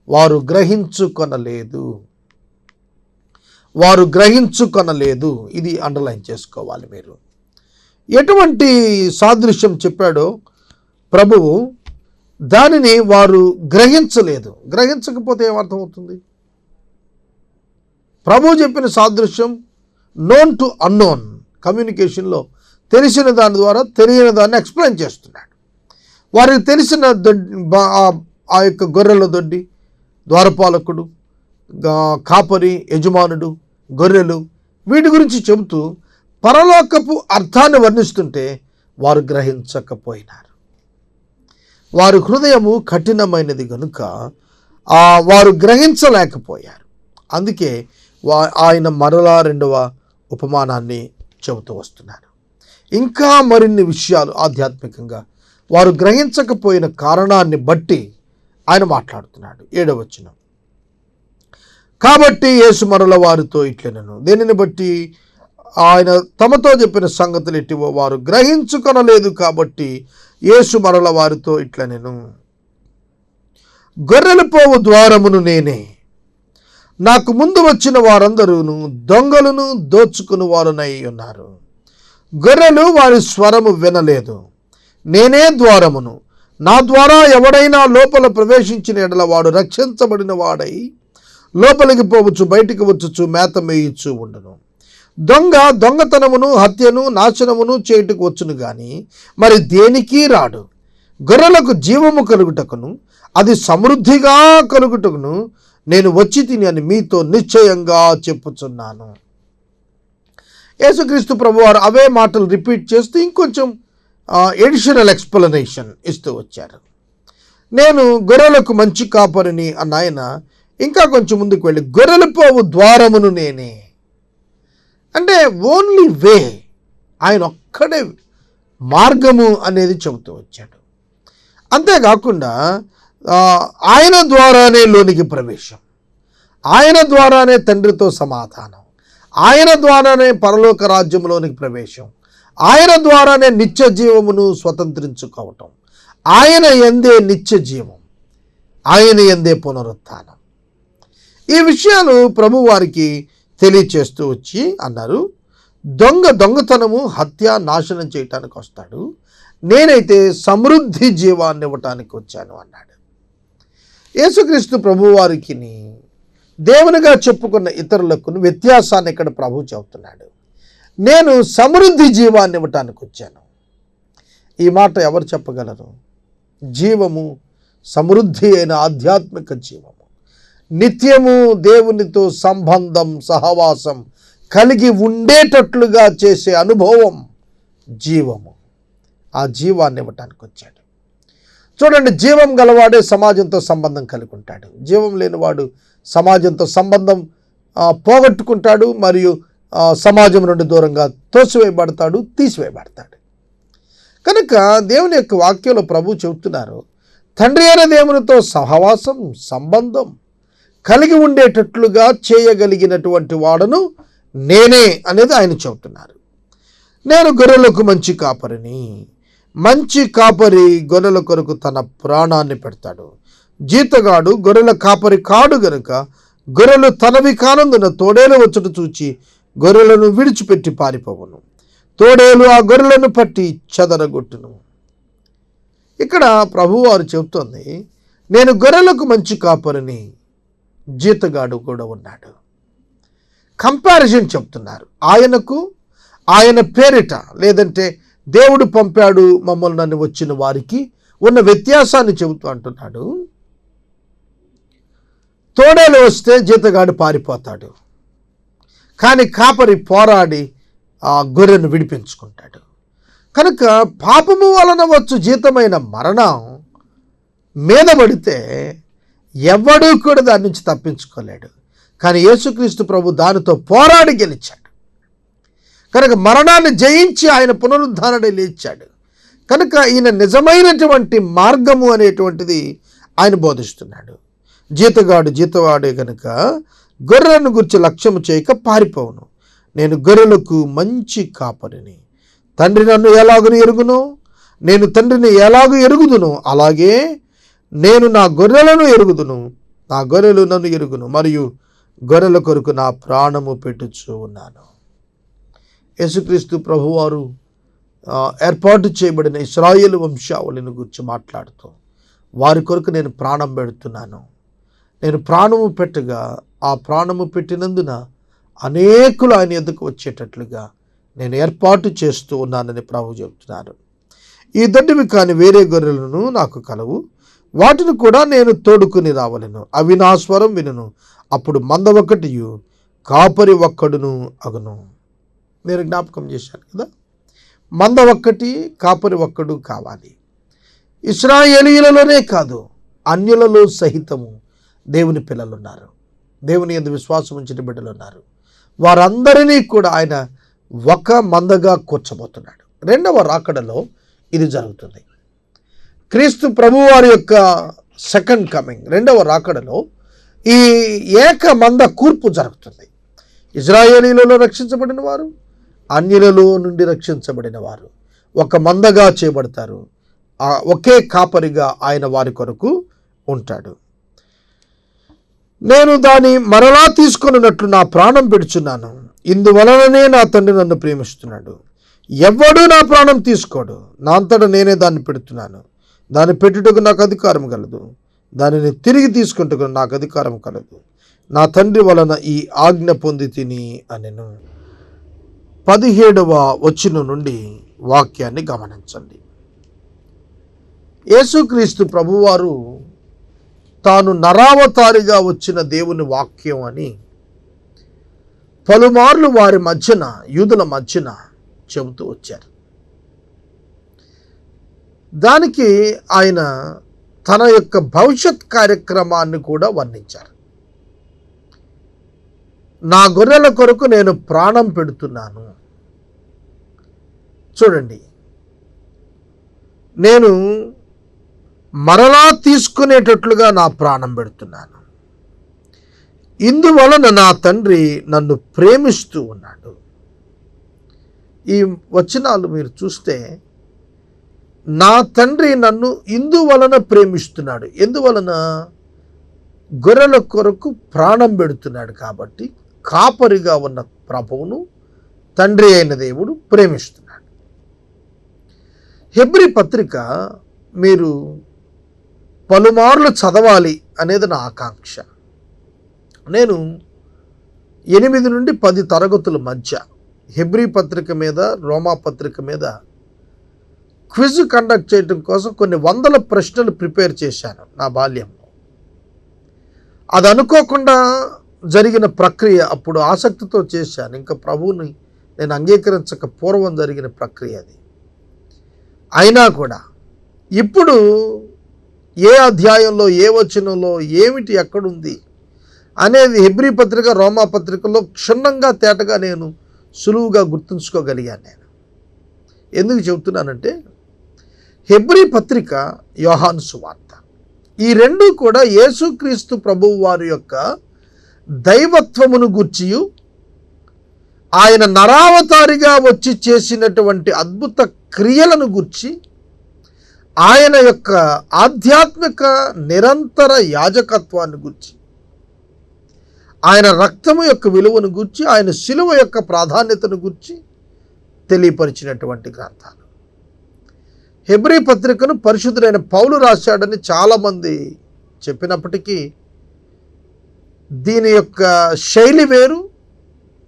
వారు గ్రహించుకొనలేదు. ఇది అండర్లైన్ చేసుకోవాలి మీరు. ఎటువంటి సాదృశ్యం చెప్పాడో ప్రభువు, దానిని వారు గ్రహించలేదు. గ్రహించకపోతే ఏమర్థమవుతుంది? ప్రభువు చెప్పిన సాదృశ్యం నోన్ టు అన్నోన్ కమ్యూనికేషన్లో తెలిసిన దాని ద్వారా తెలియని దాన్ని ఎక్స్ప్లెయిన్ చేస్తున్నాడు. వారికి తెలిసిన ఆ యొక్క గొర్రెల దొడ్డి, ద్వారపాలకుడు, కాపరి, యజమానుడు, గొర్రెలు, వీటి గురించి చెబుతూ పరలోకపు అర్థాన్ని వర్ణిస్తుంటే వారు గ్రహించకపోయినారు. వారి హృదయము కఠినమైనది కనుక వారు గ్రహించలేకపోయారు. అందుకే ఆయన మరలా రెండవ ఉపమానాన్ని చెబుతూ వస్తున్నారు. ఇంకా మరిన్ని విషయాలు ఆధ్యాత్మికంగా వారు గ్రహించకపోయిన కారణాన్ని బట్టి ఆయన మాట్లాడుతున్నాడు. 7వ వచనం, కాబట్టి యేసు మరల వారితో ఇట్లనెను, దేనిని బట్టి ఆయన తమతో చెప్పిన సంగతులు ఎట్టివో వారు గ్రహించుకొనలేదు. కాబట్టి యేసు మరల వారితో ఇట్లనెను, గొర్రెలు పోవు ద్వారమును నేనే. నాకు ముందు వచ్చిన వారందరూను దొంగలను దోచుకుని వారునై ఉన్నారు. గొర్రెలు వారి స్వరము వినలేదు. నేనే ద్వారమును. నా ద్వారా ఎవడైనా లోపల ప్రవేశించిన ఎడల వాడు రక్షించబడిన వాడై లోపలికి పోవచ్చు, బయటికి వచ్చుచు మేత మేయిచ్చు ఉండను. దొంగతనమును, హత్యను, నాశనమును చేయుటకు వచ్చును గాని మరి దేనికి రాడు. గొర్రెలకు జీవము కలుగుటకును అది సమృద్ధిగా కలుగుటకును నేను వచ్చి తిని అని మీతో నిశ్చయంగా చెప్పుచున్నాను. యేసుక్రీస్తు ప్రభువారు అవే మాటలు రిపీట్ చేస్తూ ఇంకొంచెం ఎడిషనల్ ఎక్స్ప్లెనేషన్ ఇస్తూ వచ్చారు. నేను గొర్రెలకు మంచి కాపరిని అన్న ఆయన ఇంకా కొంచెం ముందుకు వెళ్ళి గొర్రెలు పోవు ద్వారమును నేనే అంటే ఓన్లీ వే, ఆయన ఒక్కడే మార్గము అనేది చెబుతూ వచ్చాడు. అంతేకాకుండా ఆయన ద్వారానే లోనికి ప్రవేశం, ఆయన ద్వారానే తండ్రితో సమాధానం, ఆయన ద్వారానే పరలోక రాజ్యంలోనికి ప్రవేశం, ఆయన ద్వారానే నిత్య జీవమును స్వతంత్రించుకోవటం, ఆయన యందే నిత్య జీవం, ఆయన యందే పునరుత్థానం. ఈ విషయాలు ప్రభు వారికి తెలియచేస్తూ వచ్చి అన్నారు, దొంగతనము, హత్య, నాశనం చేయటానికి వస్తాడు, నేనైతే సమృద్ధి జీవాన్ని ఇవ్వటానికి వచ్చాను అన్నాడు. యేసుక్రీస్తు ప్రభువారికి దేవునిగా చెప్పుకున్న ఇతరులకు వ్యత్యాసాన్ని ఇక్కడ ప్రభు చెబుతున్నాడు. నేను సమృద్ధి జీవాన్ని ఇవ్వటానికి వచ్చాను. ఈ మాట ఎవరు చెప్పగలరు? జీవము, సమృద్ధి అయిన ఆధ్యాత్మిక జీవము, నిత్యము దేవునితో సంబంధం, సహవాసం కలిగి ఉండేటట్లుగా చేసే అనుభవం జీవము. ఆ జీవాన్ని ఇవ్వటానికి వచ్చాడు. చూడండి, జీవం గలవాడే సమాజంతో సంబంధం కలిగి ఉంటాడు. జీవం లేనివాడు సమాజంతో సంబంధం పోగొట్టుకుంటాడు, మరియు సమాజం నుండి దూరంగా తోసివేయబడతాడు, తీసివేయబడతాడు. కనుక దేవుని యొక్క వాక్యంలో ప్రభు చెబుతున్నారు, తండ్రి అయిన దేవునితో సహవాసం, సంబంధం కలిగి ఉండేటట్లుగా చేయగలిగినటువంటి వాడను నేనే అనేది ఆయన చెబుతున్నారు. నేను గొర్రెలకు మంచి కాపరిని. మంచి కాపరి గొర్రెల కొరకు తన ప్రాణాన్ని పెడతాడు. జీతగాడు గొర్రెల కాపరి కాడు గనుక గొర్రెలు తనవి కానందున తోడేలు వచ్చుట చూచి గొర్రెలను విడిచిపెట్టి పారిపోవును. తోడేలు ఆ గొర్రెలను పట్టి చెదరగొట్టును. ఇక్కడ ప్రభువారు చెబుతోంది, నేను గొర్రెలకు మంచి కాపరిని, జీతగాడు కూడా ఉన్నాడు. కంపారిజన్ చెప్తున్నారు. ఆయనకు, ఆయన పేరిట, లేదంటే దేవుడు పంపాడు మమ్మల్ని నన్ను వచ్చిన వారికి ఉన్న వ్యత్యాసాన్ని చెబుతూ అంటున్నాడు. తోడేలు వస్తే జీతగాడు పారిపోతాడు, కానీ కాపరి పోరాడి ఆ గొర్రెను విడిపించుకుంటాడు. కనుక పాపము వలన వచ్చు జీతమైన మరణం మీద పడితే ఎవడూ కూడా దాని నుంచి తప్పించుకోలేడు. కానీ యేసుక్రీస్తు ప్రభు దానితో పోరాడి గెలిచాడు. కనుక మరణాన్ని జయించి ఆయన పునరుద్ధారణే లేచాడు. కనుక ఈయన నిజమైనటువంటి మార్గము అనేటువంటిది ఆయన బోధిస్తున్నాడు. జీతవాడే కనుక గొర్రెలను గురించి లక్ష్యము చేయక పారిపోవును. నేను గొర్రెలకు మంచి కాపరిని. తండ్రి నన్ను ఎలాగను ఎరుగును, నేను తండ్రిని ఎలాగూ ఎరుగుదును, అలాగే నేను నా గొర్రెలను ఎరుగుదును, నా గొర్రెలు నన్ను ఎరుగును, మరియు గొర్రెల కొరకు నా ప్రాణము పెట్టుచూ ఉన్నాను. యేసుక్రీస్తు ప్రభువారు ఏర్పాటు చేయబడిన ఇశ్రాయేలు వంశావళిని గురించి మాట్లాడుతూ, వారి కొరకు నేను ప్రాణం పెడుతున్నాను. నేను ప్రాణము పెట్టగా ఆ ప్రాణము పెట్టినందున అనేకులు ఆయన ఎదుకు వచ్చేటట్లుగా నేను ఏర్పాటు చేస్తూ ఉన్నానని ప్రభువు చెబుతున్నారు. ఈ దొడ్డివి కాని వేరే గొర్రెలను నాకు కలవు, వాటిని కూడా నేను తోడుకుని రావలను. అవి నా స్వరం వినును, అప్పుడు మంద ఒకటియు కాపరి ఒక్కడును అగును. నేను జ్ఞాపకం చేశాను కదా, మంద ఒక్కటి కాపరి ఒక్కడు కావాలి. ఇశ్రాయేలీయులలోనే కాదు, అన్యులలో సహితము దేవుని పిల్లలు ఉన్నారు, దేవుని యందు విశ్వాసం ఉంచిన బిడ్డలు ఉన్నారు. వారందరినీ కూడా ఆయన ఒక మందగా కూర్చబోతున్నాడు. రెండవ రాకడలో ఇది జరుగుతుంది. క్రీస్తు ప్రభువారి యొక్క సెకండ్ కమింగ్, రెండవ రాకడలో ఈ ఏక మంద కూర్పు జరుగుతుంది. ఇశ్రాయేలీయులలో రక్షించబడిన వారు, అన్యులలో నుండి రక్షించబడిన వారు ఒక మందగా చేయబడతారు. ఒకే కాపరిగా ఆయన వారి కొరకు ఉంటాడు. నేను దాన్ని మరలా తీసుకొనున్నట్లు నా ప్రాణం పెడుచున్నాను, ఇందువలననే నా తండ్రి నన్ను ప్రేమిస్తున్నాడు. ఎవడూ నా ప్రాణం తీసుకోడు, నా అంతటా నేనే దాన్ని పెడుతున్నాను. దాన్ని పెట్టుటకు నాకు అధికారం కలదు, దానిని తిరిగి తీసుకుంటకు నాకు అధికారం కలదు. నా తండ్రి వలన ఈ ఆజ్ఞ పొంది తిని అనెను. 17వ వచనం నుండి వాక్యాన్ని గమనించండి. యేసుక్రీస్తు ప్రభువారు తాను నరావతారిగా వచ్చిన దేవుని వాక్యం అని పలుమార్లు వారి మధ్యన, యూదుల మధ్యన చెబుతూ వచ్చారు. దానికి ఆయన తన యొక్క భవిష్యత్ కార్యక్రమాన్ని కూడా వర్ణించారు. నా గొర్రెల కొరకు నేను ప్రాణం పెడుతున్నాను. చూడండి, నేను మరలా తీసుకునేటట్లుగా నా ప్రాణం పెడుతున్నాను, ఇందువలన నా తండ్రి నన్ను ప్రేమిస్తూ ఉన్నాడు. ఈ వచనాలు మీరు చూస్తే, నా తండ్రి నన్ను ఇందువలన ప్రేమిస్తున్నాడు. ఎందువలన? గొర్రెల కొరకు ప్రాణం పెడుతున్నాడు కాబట్టి కాపరిగా ఉన్న ప్రభువును తండ్రి అయిన దేవుడు ప్రేమిస్తున్నాడు. హెబ్రీ పత్రిక మీరు పలుమార్లు చదవాలి అనేది నా ఆకాంక్ష. నేను 8 నుండి 10 తరగతుల మధ్య హెబ్రీ పత్రిక మీద, రోమా పత్రిక మీద క్విజ్ కండక్ట్ చేయడం కోసం కొన్ని వందల ప్రశ్నలు ప్రిపేర్ చేశాను నా బాల్యంలో. అది అనుకోకుండా జరిగిన ప్రక్రియ. అప్పుడు ఆసక్తితో చేశాను, ఇంకా ప్రభువుని నేను అంగీకరించక పూర్వం జరిగిన ప్రక్రియ అది. అయినా కూడా ఇప్పుడు ఏ అధ్యాయంలో, ఏ వచనంలో ఏమిటి, ఎక్కడుంది అనేది హెబ్రీ పత్రిక, రోమా పత్రికలో క్షుణ్ణంగా తేటగా నేను సులువుగా గుర్తుంచుకోగలిగాను. నేను ఎందుకు చెబుతున్నానంటే, హెబ్రీ పత్రిక, యోహాను సువార్త, ఈ రెండు కూడా యేసుక్రీస్తు ప్రభువు వారి యొక్క దైవత్వమును గూర్చియు, ఆయన నరావతారిగా వచ్చి చేసినటువంటి అద్భుత క్రియలను గూర్చి, ఆయన యొక్క ఆధ్యాత్మిక నిరంతర యాజకత్వాన్ని గూర్చి, ఆయన రక్తము యొక్క విలువను గూర్చి, ఆయన శిలువ యొక్క ప్రాధాన్యతను గూర్చి తెలియపరిచినటువంటి గ్రంథాలు. హెబ్రీ పత్రికను పరిశుద్ధుడైన పౌలు రాశాడని చాలామంది చెప్పినప్పటికీ దీని యొక్క శైలి వేరు,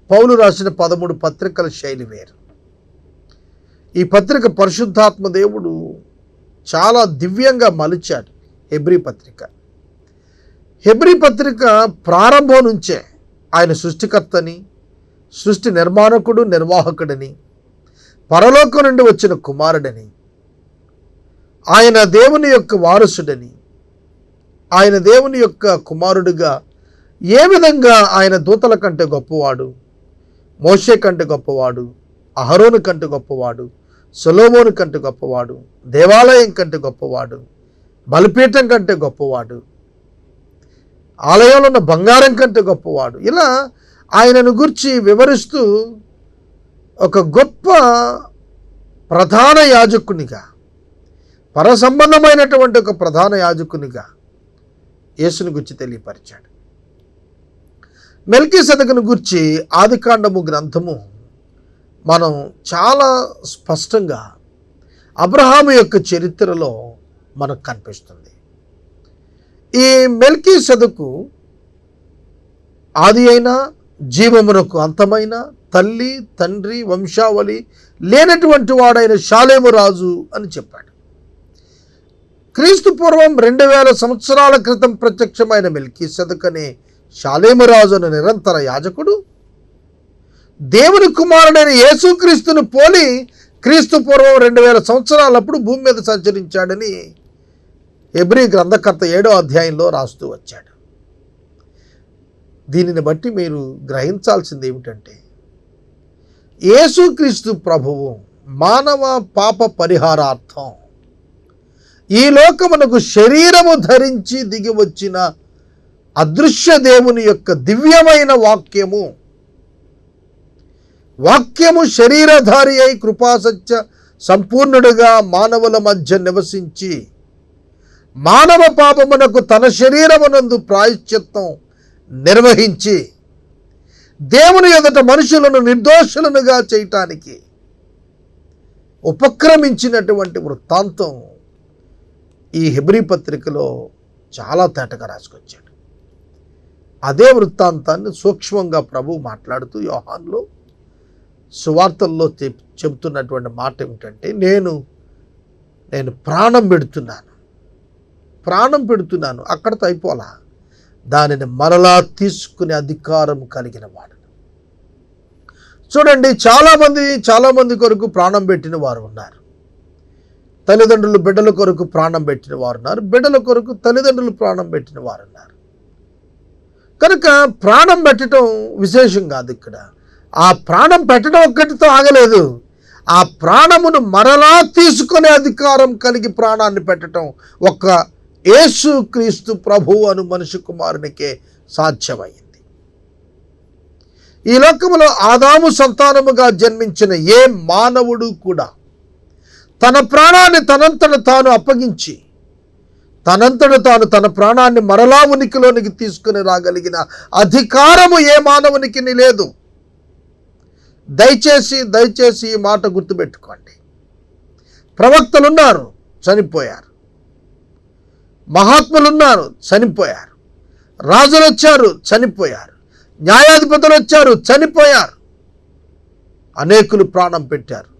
పౌలు రాసిన 13 పత్రికల శైలి వేరు. ఈ పత్రిక పరిశుద్ధాత్మ దేవుడు చాలా దివ్యంగా మలిచాడు. హెబ్రీ పత్రిక ప్రారంభం నుంచే ఆయన సృష్టికర్తని, సృష్టి నిర్మాణకుడు, నిర్వాహకుడని, పరలోకం నుండి వచ్చిన కుమారుడని, ఆయన దేవుని యొక్క వారసుడని, ఆయన దేవుని యొక్క కుమారుడిగా ఏ విధంగా ఆయన దూతల కంటే గొప్పవాడు, మోషే కంటే గొప్పవాడు, అహరోను కంటే గొప్పవాడు, సొలొమోను కంటే గొప్పవాడు, దేవాలయం కంటే గొప్పవాడు, బలిపీఠం కంటే గొప్పవాడు, ఆలయంలో ఉన్న బంగారం కంటే గొప్పవాడు. ఇలా ఆయనను గురించి వివరిస్తూ ఒక గొప్ప ప్రధాన యాజకునిగా, పరసంబంధమైనటువంటి ఒక ప్రధాన యాజకునిగా యేసుని గురించి తెలియపరిచాడు. మెల్కీసెదెకును గురించి ఆదికాండము గ్రంథము మనం చాలా స్పష్టంగా అబ్రహాము యొక్క చరిత్రలో మనకు కనిపిస్తుంది. ఈ మెల్కీసెదెకు ఆది అయిన జీవమునకు అంతమైన తల్లి తండ్రి వంశావళి లేనటువంటి వాడైన షాలేము రాజు అని చెప్పాడు. క్రీస్తు పూర్వం 2000 సంవత్సరాల క్రితం ప్రత్యక్షమైన మెల్కీసెదెకు అనే షాలేము రాజు అనే నిరంతర యాజకుడు దేవుని కుమారుడైన యేసుక్రీస్తును పోలి క్రీస్తు పూర్వం 2000 సంవత్సరాలప్పుడు భూమి మీద సంచరించాడని హెబ్రీ గ్రంథకర్త 7వ అధ్యాయంలో రాస్తూ వచ్చాడు. దీనిని బట్టి మీరు గ్రహించాల్సింది ఏమిటంటే, యేసుక్రీస్తు ప్రభువు మానవ పాప పరిహారార్థం ఈ లోకమునకు శరీరము ధరించి దిగి వచ్చిన అదృశ్య దేవుని యొక్క దివ్యమైన వాక్యము శరీరధారి అయి కృపాసత్య సంపూర్ణుడుగా మానవుల మధ్య నివసించి మానవ పాపమునకు తన శరీరమునందు ప్రాయశ్చిత్తం నిర్వహించి దేవుని ఎదుట మనుషులను నిర్దోషులనుగా చేయటానికి ఉపక్రమించినటువంటి వృత్తాంతం ఈ హెబ్రీ పత్రికలో చాలా తేటగా రాసుకొచ్చాడు. అదే వృత్తాంతాన్ని సూక్ష్మంగా ప్రభు మాట్లాడుతూ యోహానులో సువార్తల్లో చెబుతున్నటువంటి మాట ఏమిటంటే, నేను ప్రాణం పెడుతున్నాను అక్కడితో అయిపోలా, దానిని మరలా తీసుకునే అధికారం కలిగిన వాడు. చూడండి, చాలామంది కొరకు ప్రాణం పెట్టిన వారు ఉన్నారు. తల్లిదండ్రులు బిడ్డల కొరకు ప్రాణం పెట్టిన వారు ఉన్నారు, బిడ్డల కొరకు తల్లిదండ్రులు ప్రాణం పెట్టిన వారు ఉన్నారు. కనుక ప్రాణం పెట్టడం విశేషం కాదు. ఇక్కడ ఆ ప్రాణం పెట్టడం ఒక్కటితో ఆగలేదు, ఆ ప్రాణమును మరలా తీసుకునే అధికారం కలిగి ప్రాణాన్ని పెట్టడం ఒక్క యేసుక్రీస్తు ప్రభువు అను మనిషి కుమారునికే సాధ్యమైంది. ఈ లోకములో ఆదాము సంతానముగా జన్మించిన ఏ మానవుడు కూడా తన ప్రాణాన్ని తనంతట తాను అప్పగించి తన ప్రాణాన్ని మరలా ఉనికిలోనికి తీసుకుని రాగలిగిన అధికారము ఏ మానవునికి లేదు. దయచేసి ఈ మాట గుర్తుపెట్టుకోండి. ప్రవక్తలున్నారు, చనిపోయారు. మహాత్ములున్నారు, చనిపోయారు. రాజులు వచ్చారు, చనిపోయారు. న్యాయాధిపతులు వచ్చారు, చనిపోయారు. అనేకులు ప్రాణం పెట్టారు.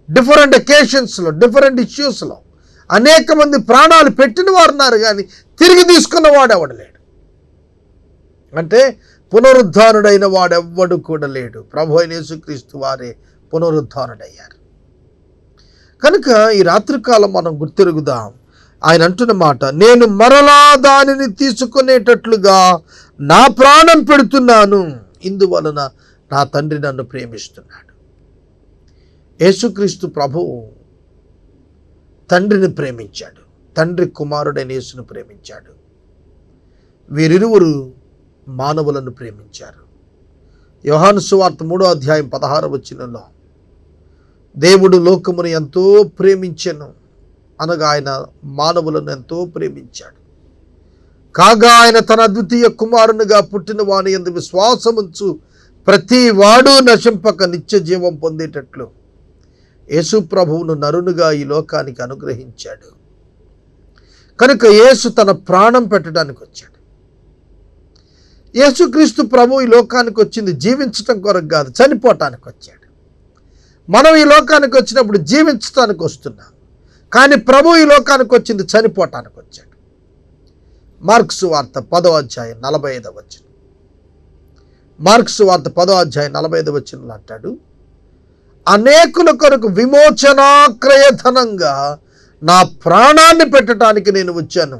డిఫరెంట్ అకేషన్స్లో, డిఫరెంట్ ఇష్యూస్లో అనేక మంది ప్రాణాలు పెట్టిన వారు ఉన్నారు, కానీ తిరిగి తీసుకున్న వాడు ఎవడలేడు. అంటే పునరుద్ధానుడైన వాడెవ్వడు కూడా లేడు. ప్రభు అయిన యేసుక్రీస్తు వారే పునరుద్ధానుడయ్యారు. కనుక ఈ రాత్రికాలం మనం గుర్తిరుగుదాం. ఆయన అంటున్న మాట, నేను మరలా దానిని తీసుకునేటట్లుగా నా ప్రాణం పెడుతున్నాను, ఇందువలన నా తండ్రి నన్ను ప్రేమిస్తున్నాడు. యేసుక్రీస్తు ప్రభువు తండ్రిని ప్రేమించాడు, తండ్రి కుమారుడైన యేసును ప్రేమించాడు. వీరిరువురు మానవులను ప్రేమించారు. యోహాను సువార్త 3వ అధ్యాయం 16వ వచనంలో, దేవుడు లోకమును ఎంతో ప్రేమించెను అనగా ఆయన మానవులను ఎంతో ప్రేమించాడు. కాగా ఆయన తన అద్వితీయ కుమారునిగా పుట్టిన వాని యందు విశ్వాసముంచు ప్రతి వాడు నశింపక నిత్య జీవం పొందేటట్లు యేసు ప్రభువును నరునుగా ఈ లోకానికి అనుగ్రహించాడు. కనుక యేసు తన ప్రాణం పెట్టడానికి వచ్చాడు. యేసుక్రీస్తు ప్రభు ఈ లోకానికి వచ్చింది జీవించటం కొరకు కాదు, చనిపోవటానికి వచ్చాడు. మనం ఈ లోకానికి వచ్చినప్పుడు జీవించటానికి వస్తున్నాం, కానీ ప్రభు ఈ లోకానికి వచ్చింది చనిపోవటానికి వచ్చాడు. మార్క్సు వార్త 10వ అధ్యాయం 45వ వచనం. మార్క్సు వార్త 10వ అధ్యాయం 45వ వచనంలో అంటాడు, అనేకుల కొరకు విమోచనాక్రయధనంగా నా ప్రాణాన్ని పెట్టడానికి నేను వచ్చాను.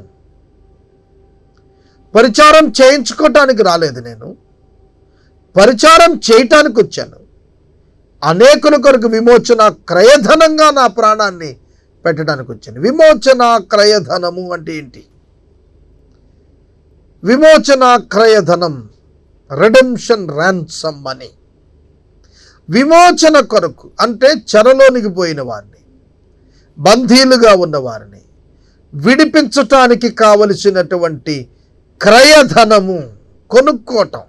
పరిచారం చేయించుకోవటానికి రాలేదు, నేను పరిచారం చేయటానికి వచ్చాను. అనేకుల కొరకు విమోచన క్రయధనంగా నా ప్రాణాన్ని పెట్టడానికి వచ్చాను. విమోచన క్రయధనము అంటే ఏంటి? విమోచన క్రయధనం, రెడెంప్షన్ ర్యాన్సమ్ మనీ. విమోచన కొరకు అంటే చెరలోనికి పోయిన వారిని, బందీలుగా ఉన్న వారిని విడిపించటానికి కావలసినటువంటి క్రయధనము, కొనుక్కోవటం.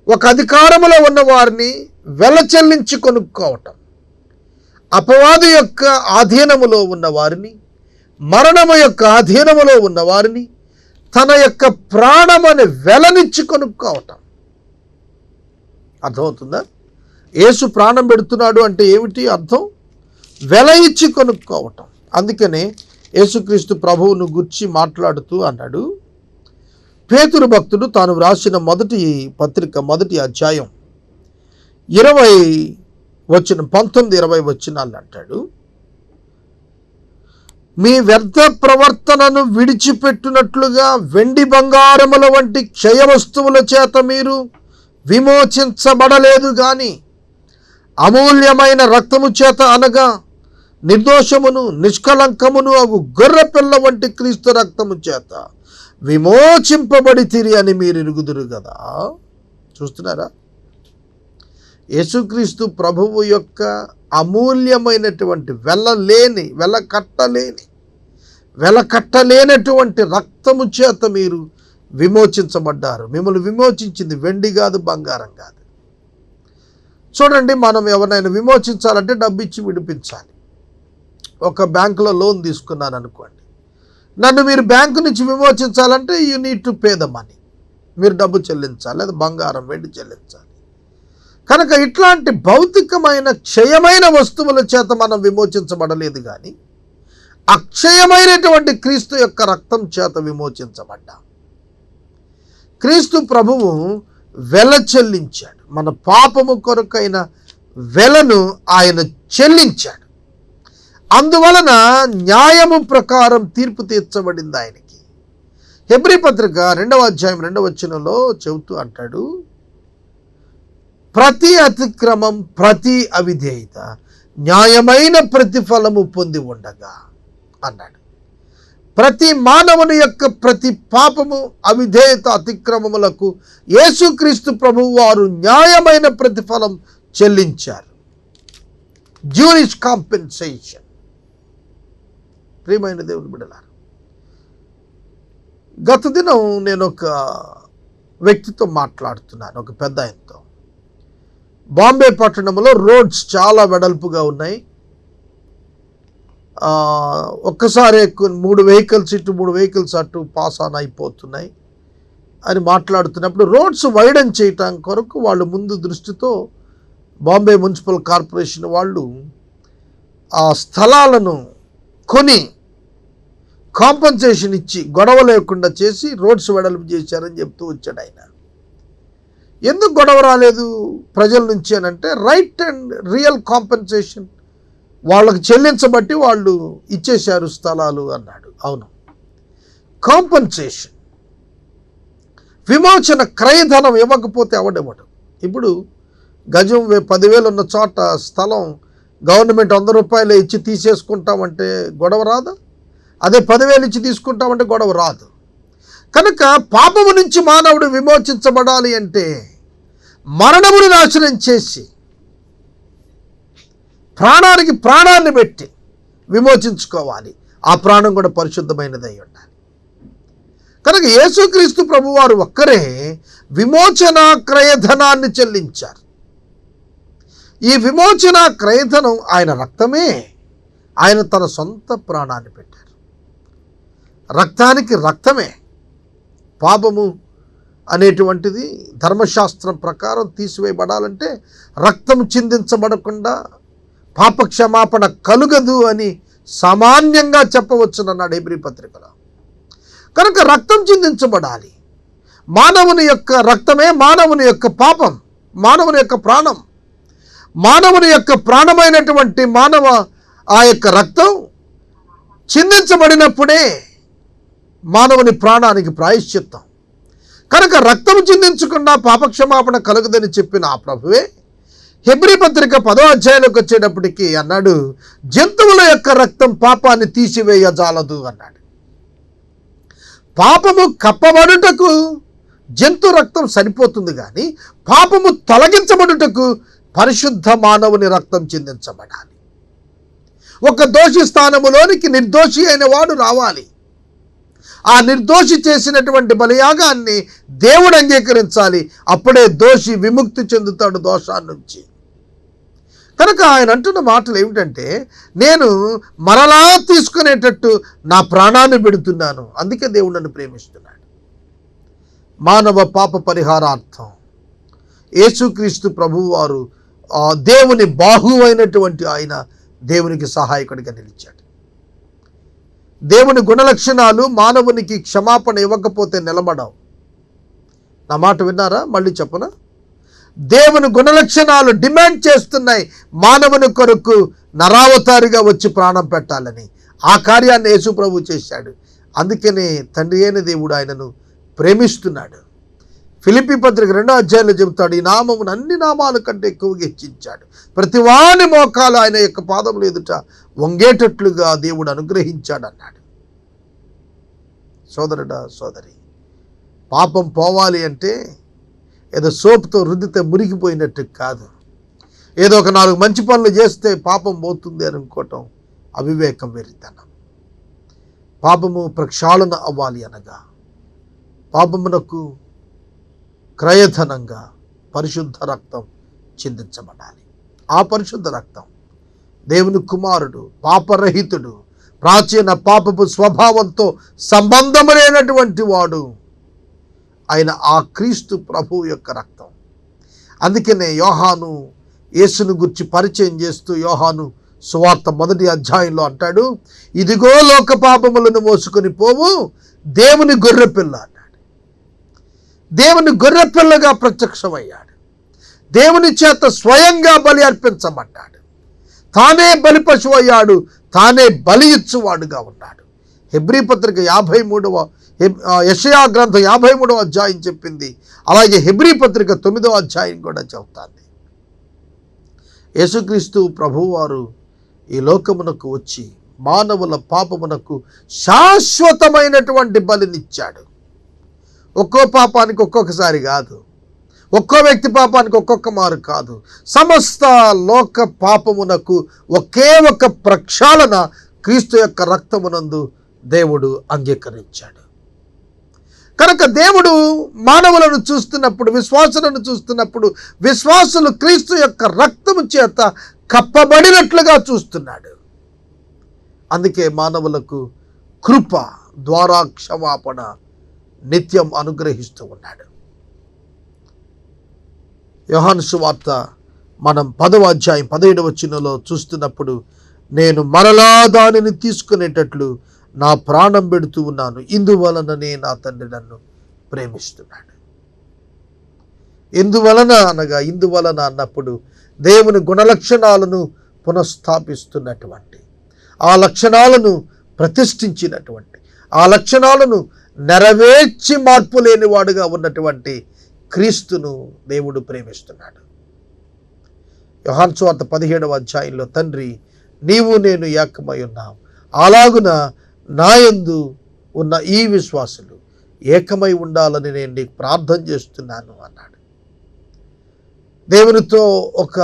ఒక అధికారములో ఉన్న వారిని వెల చెల్లించి కొనుక్కోవటం. అపవాది యొక్క ఆధీనములో ఉన్న వారిని, మరణము యొక్క ఆధీనములో ఉన్న వారిని తన యొక్క ప్రాణమని వెలనిచ్చి కొనుక్కోవటం. అర్థమవుతుందా? యేసు ప్రాణం పెడుతున్నాడు అంటే ఏమిటి అర్థం? వెల ఇచ్చి కొనుక్కోవటం. అందుకనే యేసుక్రీస్తు ప్రభువును గుర్చి మాట్లాడుతూ అన్నాడు, పేతురు భక్తుడు తాను వ్రాసిన మొదటి పత్రిక 1వ అధ్యాయం 19-20 వచనాలు అంటాడు, మీ వ్యర్థ ప్రవర్తనను విడిచిపెట్టినట్లుగా వెండి బంగారముల వంటి క్షయ వస్తువుల చేత మీరు విమోచించబడలేదు గాని అమూల్యమైన రక్తము చేత, అనగా నిర్దోషమును నిష్కలంకమును అగు గొర్రె పిల్ల వంటి క్రీస్తు రక్తము చేత విమోచింపబడితిరి అని మీరు ఎరుగుదురు కదా. చూస్తున్నారా? యేసుక్రీస్తు ప్రభువు యొక్క అమూల్యమైనటువంటి వెల కట్టలేనటువంటి రక్తము చేత మీరు విమోచించబడ్డారు. మిమ్మల్ని విమోచించింది వెండి కాదు, బంగారం కాదు. చూడండి, మనం ఎవరినైనా విమోచించాలంటే డబ్బు ఇచ్చి విడిపించాలి. ఒక బ్యాంకులో లోన్ తీసుకున్నాను అనుకోండి, నన్ను మీరు బ్యాంకు నుంచి విమోచించాలంటే you need to pay the money. మీరు డబ్బు చెల్లించాలి, లేదా బంగారం, వెండి చెల్లించాలి. కనుక ఇట్లాంటి భౌతికమైన క్షయమైన వస్తువుల చేత మనం విమోచించబడలేదు కానీ అక్షయమైనటువంటి క్రీస్తు యొక్క రక్తం చేత విమోచించబడ్డాం. క్రీస్తు ప్రభువు వెల చెల్లించాడు. మన పాపము కొరకైన వెలను ఆయన చెల్లించాడు. అందువలన న్యాయము ప్రకారం తీర్పు తీర్చబడింది ఆయనకి. హెబ్రీ పత్రిక 2వ అధ్యాయం 2వ వచనంలో చెబుతూ అంటాడు, ప్రతి అతిక్రమం, ప్రతి అవిధేయత న్యాయమైన ప్రతిఫలము పొంది ఉండగా అన్నాడు. ప్రతి మానవుని యొక్క ప్రతి పాపము, అవిధేయత, అతిక్రమములకు యేసుక్రీస్తు ప్రభువు వారు న్యాయమైన ప్రతిఫలం చెల్లించారు. జ్యూరిష్ కాంపెన్సేషన్. ప్రియమైన దేవుని బిడ్డలారా, గత దినం నేను ఒక వ్యక్తితో మాట్లాడుతున్నాను, ఒక పెద్ద ఆయనతో. బాంబే పట్టణంలో రోడ్స్ చాలా వెడల్పుగా ఉన్నాయి. ఒక్కసారి 3 వెహికల్స్ ఇటు 3 వెహికల్స్ అటు పాస్ ఆన్ అయిపోతున్నాయి అని మాట్లాడుతున్నప్పుడు, రోడ్స్ వైడన్ చేయటం కొరకు వాళ్ళు ముందు దృష్టితో బాంబే మున్సిపల్ కార్పొరేషన్ వాళ్ళు ఆ స్థలాలను కొని కాంపన్సేషన్ ఇచ్చి గొడవ లేకుండా చేసి రోడ్స్ వెడల్పు చేశారని చెప్తూ వచ్చాడు ఆయన. ఎందుకు గొడవ రాలేదు ప్రజల నుంచి అని అంటే, రైట్ అండ్ రియల్ కాంపన్సేషన్ వాళ్ళకి చెల్లించబట్టి వాళ్ళు ఇచ్చేశారు స్థలాలు అన్నాడు. అవును, కాంపన్సేషన్, విమోచన క్రయధనం ఇవ్వకపోతే ఎవడెవడు. ఇప్పుడు గజం 10,000 ఉన్న చోట స్థలం గవర్నమెంట్ 100 రూపాయలు ఇచ్చి తీసేసుకుంటామంటే గొడవ రాదా? అదే 10,000 ఇచ్చి తీసుకుంటామంటే గొడవ రాదు. కనుక పాపము నుంచి మానవుడు విమోచించబడాలి అంటే మరణమును నాశనం చేసి ప్రాణానికి ప్రాణాన్ని పెట్టి విమోచించుకోవాలి. ఆ ప్రాణం కూడా పరిశుద్ధమైనదై ఉండాలి. కనుక యేసుక్రీస్తు ప్రభువారు ఒక్కరే విమోచన క్రయధనాన్ని చెల్లించారు. ఈ విమోచన క్రయధనం ఆయన రక్తమే. ఆయన తన సొంత ప్రాణాన్ని పెట్టారు. రక్తానికి రక్తమే. పాపము అనేటువంటిది ధర్మశాస్త్రం ప్రకారం తీసివేయబడాలంటే రక్తం చిందించబడకుండా పాపక్షమాపణ కలుగదు అని సామాన్యంగా చెప్పవచ్చునన్నాడు హెబ్రీ పత్రికలో. కనుక రక్తం చిందించబడాలి. మానవుని యొక్క రక్తమే మానవుని యొక్క పాపం, మానవుని యొక్క ప్రాణం. మానవుని యొక్క ప్రాణమైనటువంటి ఆ యొక్క రక్తం చిందించబడినప్పుడే మానవుని ప్రాణానికి ప్రాయశ్చిత్తం. కనుక రక్తం చిందించకుండా పాపక్షమాపణ కలుగుదని చెప్పిన ఆ ప్రభువే హెబ్రీ పత్రిక 10వ అధ్యాయంలోకి వచ్చేటప్పటికి అన్నాడు, జంతువుల యొక్క రక్తం పాపాన్ని తీసివేయజాలదు అన్నాడు. పాపము కప్పబడుటకు జంతు రక్తం సరిపోతుంది, కానీ పాపము తొలగించబడుటకు పరిశుద్ధ మానవుని రక్తం చిందించబడాలి. ఒక దోషి స్థానములోనికి నిర్దోషి అయిన వాడు రావాలి. ఆ నిర్దోషి చేసినటువంటి బలియాగాన్ని దేవుడు అంగీకరించాలి. అప్పుడే దోషి విముక్తి చెందుతాడు దోషాన్ని నుంచి. కనుక ఆయన అంటున్న మాటలు ఏమిటంటే, నేను మరలా తీసుకునేటట్టు నా ప్రాణాన్ని పెడుతున్నాను. అందుకే దేవుడు నన్ను ప్రేమిస్తున్నాడు. మానవ పాప పరిహారార్థం యేసుక్రీస్తు ప్రభువారు దేవుని బాహువైనటువంటి ఆయన దేవునికి సహాయకుడిగా నిలిచాడు. దేవుని గుణలక్షణాలు మానవునికి క్షమాపణ ఇవ్వకపోతే నిలబడవు. నా మాట విన్నారా? మళ్ళీ చెప్పనా? దేవుని గుణలక్షణాలు డిమాండ్ చేస్తున్నాయి మానవుని కొరకు నరావతారిగా వచ్చి ప్రాణం పెట్టాలని. ఆ కార్యాన్ని యేసు ప్రభు చేశాడు. అందుకనే తండ్రి అయిన దేవుడు ఆయనను ప్రేమిస్తున్నాడు. ఫిలిప్పీ పత్రిక 2వ అధ్యాయంలో చెబుతాడు, ఈ నామమును అన్ని నామాల కంటే ఎక్కువగా హెచ్చించాడు. ప్రతివాని మోకాలు ఆయన యొక్క పాదములు ఎదుట వంగేటట్లుగా దేవుడు అనుగ్రహించాడు అన్నాడు. సోదరుడా, సోదరి, పాపం పోవాలి అంటే ఏదో సోపుతో రుద్దితే మురిగిపోయినట్టు కాదు. ఏదో ఒక 4 మంచి పనులు చేస్తే పాపం పోతుంది అని అనుకోవటం అవివేకం, వెర్రితనం. పాపము ప్రక్షాళన అవ్వాలి అనగా పాపమునకు క్రయధనంగా పరిశుద్ధ రక్తం చిందించబడాలి. ఆ పరిశుద్ధ రక్తం దేవుని కుమారుడు, పాపరహితుడు, ప్రాచీన పాపపు స్వభావంతో సంబంధము లేనటువంటి వాడు ఆయన ఆ క్రీస్తు ప్రభువు యొక్క రక్తం. అందుకనే యోహాను యేసును గురించి పరిచయం చేస్తూ యోహాను సువార్త 1వ అధ్యాయంలో అంటాడు, ఇదిగో లోక పాపములను మోసుకొని పోవు దేవుని గొర్రెపిల్ల అన్నాడు. దేవుని గొర్రెపిల్లగా ప్రత్యక్షమయ్యాడు. దేవుని చేత స్వయంగా బలి అర్పించబడ్డాడు. తానే బలి పశువు అయ్యాడు. తానే బలి ఇచ్చువాడుగా ఉన్నాడు. హెబ్రీ పత్రిక 53వ యెషయా గ్రంథం 53వ అధ్యాయం చెప్పింది. అలాగే హెబ్రీ పత్రిక 9వ అధ్యాయం కూడా చెబుతాంది. యేసుక్రీస్తు ప్రభువారు ఈ లోకమునకు వచ్చి మానవుల పాపమునకు శాశ్వతమైనటువంటి బలినిచ్చాడు. ఒక్కో పాపానికి ఒక్కొక్కసారి కాదు, ఒక్కో వ్యక్తి పాపానికి ఒక్కొక్క మారు కాదు, సమస్త లోక పాపమునకు ఒకే ఒక ప్రక్షాళన క్రీస్తు యొక్క రక్తమునందు దేవుడు అంగీకరించాడు. కనుక దేవుడు మానవులను చూస్తున్నప్పుడు, విశ్వాసులను చూస్తున్నప్పుడు, విశ్వాసులు క్రీస్తు యొక్క రక్తము చేత కప్పబడినట్లుగా చూస్తున్నాడు. అందుకే మానవులకు కృప ద్వారా క్షమాపణ నిత్యం అనుగ్రహిస్తూ ఉన్నాడు. యోహాను సువార్త మనం 10వ అధ్యాయం 17వ వచనంలో చూస్తున్నప్పుడు, నేను మరలా దానిని తీసుకునేటట్లు నా ప్రాణం పెడుతూ ఉన్నాను, ఇందువలననే నా తండ్రి నన్ను ప్రేమిస్తున్నాడు. ఎందువలన అనగా, ఇందువలన అన్నప్పుడు దేవుని గుణలక్షణాలను పునఃస్థాపిస్తున్నటువంటి, ఆ లక్షణాలను ప్రతిష్ఠించినటువంటి, ఆ లక్షణాలను నెరవేర్చి మార్పు లేనివాడుగా ఉన్నటువంటి క్రీస్తును దేవుడు ప్రేమిస్తున్నాడు. యోహాను సువార్త 17వ అధ్యాయంలో, తండ్రి నీవు నేను ఏకమై ఉన్నాం, అలాగున నా యందు ఉన్న ఈ విశ్వాసులు ఏకమై ఉండాలని నేను నీకు ప్రార్థన చేస్తున్నాను అన్నాడు. దేవునితో ఒక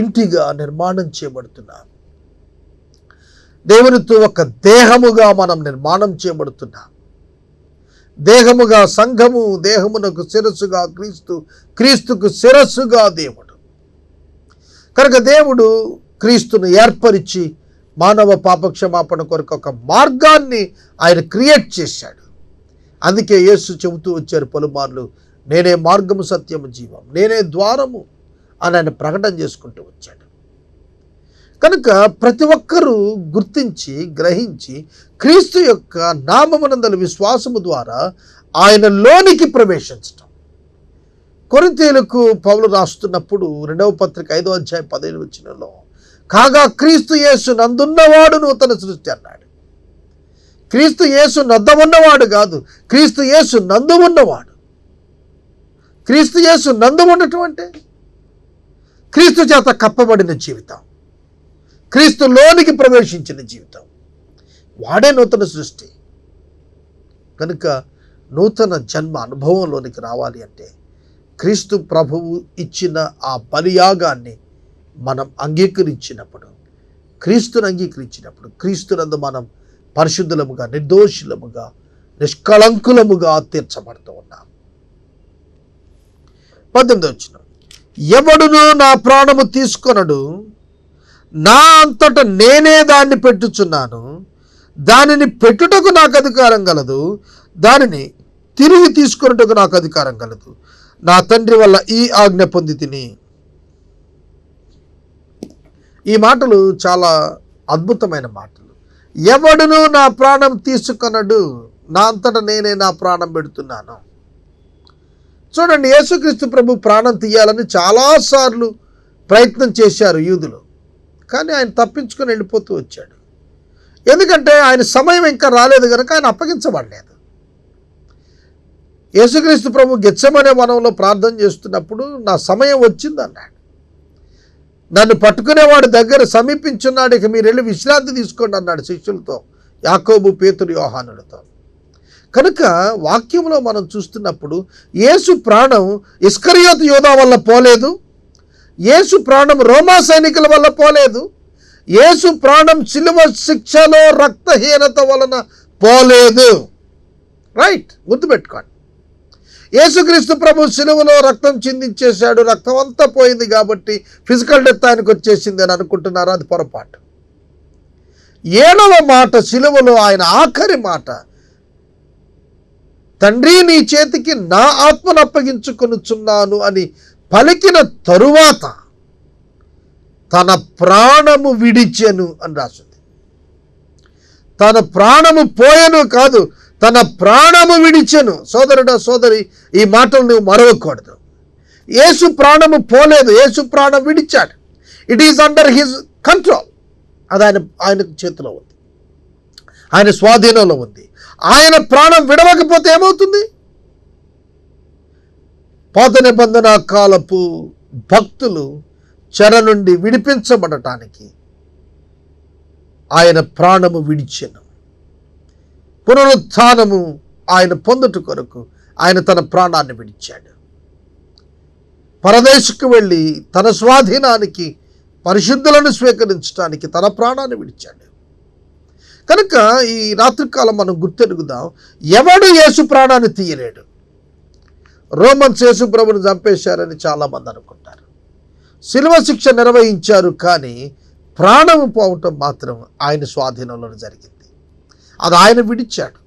ఇంటిగా నిర్మాణం చేయబడుతున్నాం. దేవునితో ఒక దేహముగా మనం నిర్మాణం చేయబడుతున్నాం. దేహముగా సంఘము, దేహమునకు శిరస్సుగా క్రీస్తు, క్రీస్తుకు శిరస్సుగా దేవుడు. కనుక దేవుడు క్రీస్తును ఏర్పరిచి మానవ పాపక్షమాపణ కొరకు ఒక మార్గాన్ని ఆయన క్రియేట్ చేశాడు. అందుకే యేసు చెబుతూ వచ్చారు పలుమార్లు, నేనే మార్గము, సత్యము, జీవం, నేనే ద్వారము అని ఆయన ప్రకటన చేసుకుంటూ వచ్చాడు. కనుక ప్రతి ఒక్కరూ గుర్తించి, గ్రహించి క్రీస్తు యొక్క నామమునందలి విశ్వాసము ద్వారా ఆయనలోనికి ప్రవేశించటం. కొరింథీయులకు పౌలు రాస్తున్నప్పుడు 2వ పత్రిక 5వ అధ్యాయం 15వ వచనంలో, కాగా క్రీస్తు యేసు నందున్నవాడు నూతన సృష్టి అన్నాడు. క్రీస్తు యేసు నద్ద ఉన్నవాడు కాదు, క్రీస్తు యేసు నందు ఉన్నవాడు. క్రీస్తు యేసు నందు ఉండటం అంటే క్రీస్తు చేత కప్పబడిన జీవితం, క్రీస్తులోనికి ప్రవేశించిన జీవితం, వాడే నూతన సృష్టి. కనుక నూతన జన్మ అనుభవంలోనికి రావాలి అంటే క్రీస్తు ప్రభువు ఇచ్చిన ఆ బలియాగాన్ని మనం అంగీకరించినప్పుడు, క్రీస్తుని అంగీకరించినప్పుడు, క్రీస్తునందు మనం పరిశుద్ధులముగా, నిర్దోషులముగా, నిష్కళంకులముగా తీర్చబడుతూ ఉన్నాం. 18వ వచనం, ఎవడును నా ప్రాణము తీసుకొనడు, నా అంతట నేనే దాన్ని పెట్టుచున్నాను, దానిని పెట్టుటకు నాకు అధికారం గలదు, దానిని తిరిగి తీసుకొనుటకు నాకు అధికారం గలదు. నా తండ్రి వల్ల ఈ ఆజ్ఞ పొంది తిని. ఈ మాటలు చాలా అద్భుతమైన మాటలు. ఎవడును నా ప్రాణం తీసుకొనడు, నా అంతట నేనే నా ప్రాణం పెడుతున్నాను. చూడండి, యేసుక్రీస్తు ప్రభు ప్రాణం తీయాలని చాలాసార్లు ప్రయత్నం చేశారు యూదులు, కానీ ఆయన తప్పించుకొని వెళ్ళిపోతూ వచ్చాడు. ఎందుకంటే ఆయన సమయం ఇంకా రాలేదు కనుక ఆయన అప్పగించబడలేదు. యేసుక్రీస్తు ప్రభు గెత్సెమనే వనంలో ప్రార్థన చేస్తున్నప్పుడు నా సమయం వచ్చింది అన్నాడు. నన్ను పట్టుకునేవాడు దగ్గర సమీపించున్నాడు, ఇక మీరు వెళ్ళి విశ్రాంతి తీసుకోండి అన్నాడు శిష్యులతో, యాకోబు, పేతురు, యోహానులతో. కనుక వాక్యంలో మనం చూస్తున్నప్పుడు యేసు ప్రాణం ఇస్కరియోతు యోధా వల్ల పోలేదు, యేసు ప్రాణం రోమా సైనికుల వల్ల పోలేదు, యేసు ప్రాణం శిలువ శిక్షలో రక్తహీనత వలన పోలేదు. రైట్, గుర్తుపెట్టుకోండి. యేసుక్రీస్తు ప్రభు శిలువలో రక్తం చిందించేశాడు, రక్తం అంతా పోయింది కాబట్టి ఫిజికల్ డెత్ ఆయనకు వచ్చేసింది అని అనుకుంటున్నారు. అది పొరపాటు. 7వ మాట శిలువలో ఆయన ఆఖరి మాట, తండ్రి నీ చేతికి నా ఆత్మను అప్పగించుకొనుచున్నాను అని పలికిన తరువాత తన ప్రాణము విడిచెను అని రాసింది. తన ప్రాణము పోయెను కాదు, తన ప్రాణము విడిచెను. సోదరుడా, సోదరి, ఈ మాటలు నువ్వు మరవకూడదు. యేసు ప్రాణము పోలేదు, యేసు ప్రాణం విడిచాడు. It is under his control. అది ఆయన చేతిలో ఉంది, ఆయన స్వాధీనంలో ఉంది. ఆయన ప్రాణం విడవకపోతే ఏమవుతుంది? పాత నిబంధన కాలపు భక్తులు చెర నుండి విడిపించబడటానికి ఆయన ప్రాణము విడిచెను. పునరుత్థానము ఆయన పొందుట కొరకు ఆయన తన ప్రాణాన్ని విడిచాడు. పరదేశకు వెళ్ళి తన స్వాధీనానికి పరిశుద్ధులను స్వీకరించడానికి తన ప్రాణాన్ని విడిచాడు. కనుక ఈ రాత్రికాలం మనం గుర్తెరుగుదాం, ఎవడు యేసు ప్రాణాన్ని తీయలేడు. రోమన్స్ యేసు ప్రభుని చంపేశారని చాలామంది అనుకుంటారు. శిలువ శిక్ష నిర్వహించారు, కానీ ప్రాణము పోవటం మాత్రం ఆయన స్వాధీనంలో జరిగింది. అది ఆయన విడిచాడు.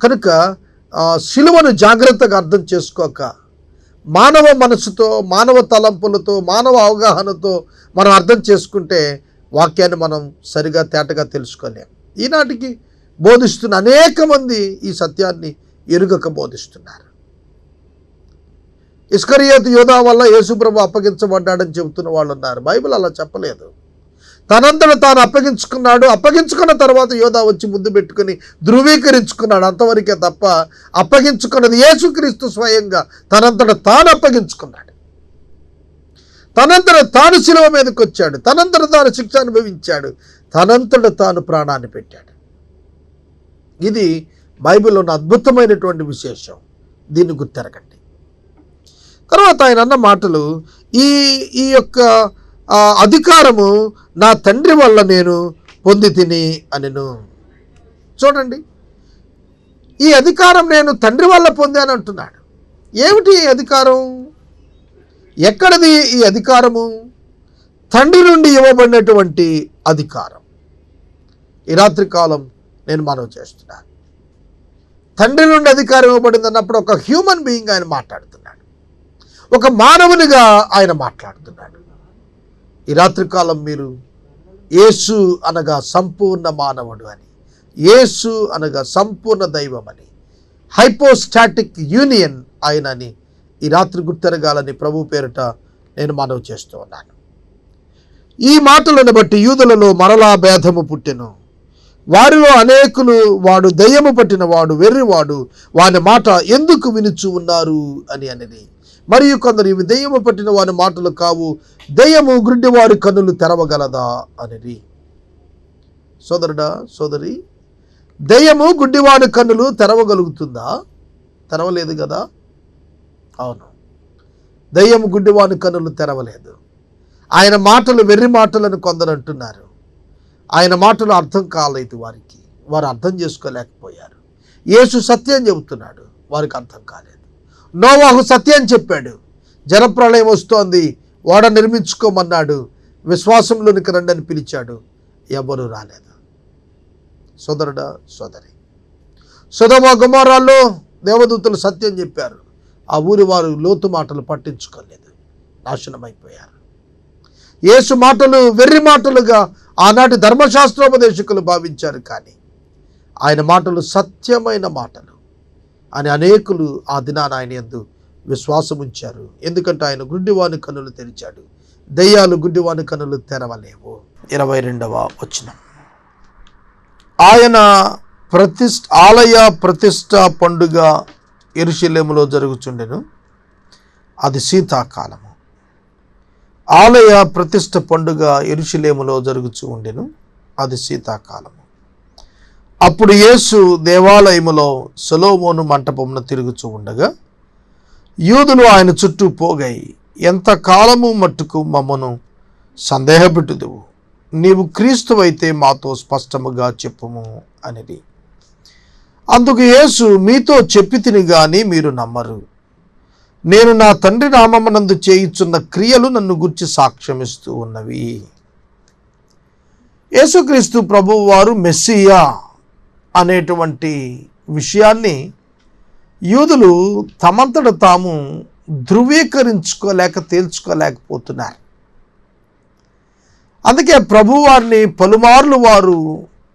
కనుక శిలువను జాగ్రత్తగా అర్థం చేసుకోక, మానవ మనసుతో, మానవ తలంపులతో, మానవ అవగాహనతో మనం అర్థం చేసుకుంటే వాక్యాన్ని మనం సరిగా తేటగా తెలుసుకోలేం. ఈనాటికి బోధిస్తున్న అనేక మంది ఈ సత్యాన్ని ఎరుగక బోధిస్తున్నారు. ఇస్కరియోతు యోధా వల్ల యేసుప్రభు అప్పగించబడ్డాడని చెబుతున్న వాళ్ళు ఉన్నారు. బైబిల్ అలా చెప్పలేదు. తనంతట తాను అప్పగించుకున్నాడు. అప్పగించుకున్న తర్వాత యోధా వచ్చి ముందు పెట్టుకుని ధృవీకరించుకున్నాడు, అంతవరకే తప్ప అప్పగించుకున్నది యేసుక్రీస్తు స్వయంగా తనంతట తాను అప్పగించుకున్నాడు. తనంతట తాను శిలువ మీదకి వచ్చాడు, తనంతట తాను శిక్ష అనుభవించాడు, తనంతట తాను ప్రాణాన్ని పెట్టాడు. ఇది బైబిల్లో ఉన్న అద్భుతమైనటువంటి విశేషం. దీన్ని గుర్తెరగండి. తర్వాత ఆయన అన్న మాటలు, ఈ యొక్క అధికారము నా తండ్రి వల్ల నేను పొంది తిని అనెను. చూడండి, ఈ అధికారం నేను తండ్రి వల్ల పొందాను అంటున్నాడు. ఏమిటి ఈ అధికారం? ఎక్కడిది ఈ అధికారము? తండ్రి నుండి ఇవ్వబడినటువంటి అధికారం. ఈ రాత్రికాలం నేను మనవి చేస్తున్నాను, తండ్రి నుండి అధికారం ఇవ్వబడింది అన్నప్పుడు ఒక హ్యూమన్ బీయింగ్ ఆయన మాట్లాడుతున్నాడు, ఒక మానవునిగా ఆయన మాట్లాడుతున్నాడు. ఈ రాత్రికాలం మీరు యేసు అనగా సంపూర్ణ మానవుడు అని, యేసు అనగా సంపూర్ణ దైవం అని, హైపోస్టాటిక్ యూనియన్ ఆయన అని ఈ రాత్రి గుర్తెరగాలని ప్రభు పేరిట నేను మనవి చేస్తూ ఉన్నాను. ఈ మాటలను బట్టి యూదులలో మరలా భేదము పుట్టెను. వారిలో అనేకులు వాడు దయ్యము పట్టిన వాడు, వెర్రివాడు, వాని మాట ఎందుకు వినుచు ఉన్నారు అని అనేది. మరియు కొందరు ఇవి దెయ్యము పట్టిన వారి మాటలు కావు, దెయ్యము గుడ్డి వారి కన్నులు తెరవగలదా అని. సోదరుడా, సోదరి, దెయ్యము గుడ్డివాడి కన్నులు తెరవగలుగుతుందా? తెరవలేదు కదా. అవును, దెయ్యము గుడ్డివాడి కన్నులు తెరవలేదు. ఆయన మాటలు వెర్రి మాటలను కొందరు అంటున్నారు. ఆయన మాటలు అర్థం కాలేదు వారికి, వారు అర్థం చేసుకోలేకపోయారు. యేసు సత్యం చెబుతున్నాడు, వారికి అర్థం కాలేదు. నోవాహు సత్యం చెప్పాడు, జలప్రళయం వస్తోంది, ఓడ నిర్మించుకోమన్నాడు, విశ్వాసంలోనికి రండి అని పిలిచాడు, ఎవరు రాలేదు. సోదరుడా, సోదరి, సొదొమ గొమొర్రాలో దేవదూతలు సత్యం చెప్పారు, ఆ ఊరి వారు లోతు మాటలు పట్టించుకోలేదు, నాశనమైపోయారు. యేసు మాటలు వెర్రి మాటలుగా ఆనాటి ధర్మశాస్త్రోపదేశకులు భావించారు, కానీ ఆయన మాటలు సత్యమైన మాటలు అని అనేకులు ఆ దినాన ఆయన యందు విశ్వాసం ఉంచారు. ఎందుకంటే ఆయన గుడ్డివాని కన్నులు తెరిచాడు, దెయ్యాలు గుడ్డివాని కన్నులు తెరవలేవు. 22వ వచనం, ఆయన ఆలయ ప్రతిష్ట పండుగ యెరూషలేములో జరుగుచుండెను, అది శీతాకాలము. ఆలయ ప్రతిష్ట పండుగ యెరూషలేములో జరుగుచూ ఉండెను, అది శీతాకాలము. అప్పుడు యేసు దేవాలయములో సొలొమోను మంటపమున తిరుగుచూ ఉండగా యూదులు ఆయన చుట్టూ పోగై, ఎంత కాలము మట్టుకు మమ్మను సందేహపెట్టుదువు, నీవు క్రీస్తువైతే మాతో స్పష్టముగా చెప్పుము అనేది. అందుకు యేసు, మీతో చెప్పితిని గాని మీరు నమ్మరు. నేను నా తండ్రి నామమునందు చేయుచున్న క్రియలు నన్ను గుర్చి సాక్ష్యమిస్తూ ఉన్నవి. యేసుక్రీస్తు ప్రభువు వారు మెస్సియా అనేటువంటి విషయాన్ని యూదులు తమంతట తాము ధృవీకరించుకోలేక తేల్చుకోలేకపోతున్నారు. అందుకే ప్రభువారిని పలుమార్లు వారు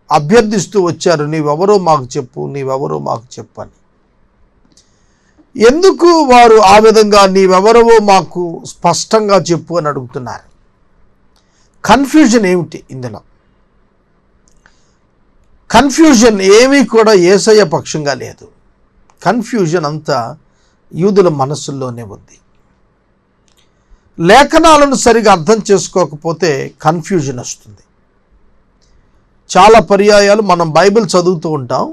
అభ్యర్థిస్తూ వచ్చారు, నీవెవరో మాకు చెప్పు, నీవెవరో మాకు చెప్పని. ఎందుకు వారు ఆ విధంగా నీవెవరో మాకు స్పష్టంగా చెప్పు అని అడుగుతున్నారు? కన్ఫ్యూజన్ ఏమిటి ఇందులో? కన్ఫ్యూజన్ ఏమీ కూడా యేసయ్య పక్షంగా లేదు. కన్ఫ్యూజన్ అంతా యూదుల మనస్సుల్లోనే ఉంది. లేఖనాలను సరిగా అర్థం చేసుకోకపోతే కన్ఫ్యూజన్ వస్తుంది. చాలా పర్యాయాలు మనం బైబిల్ చదువుతూ ఉంటాం,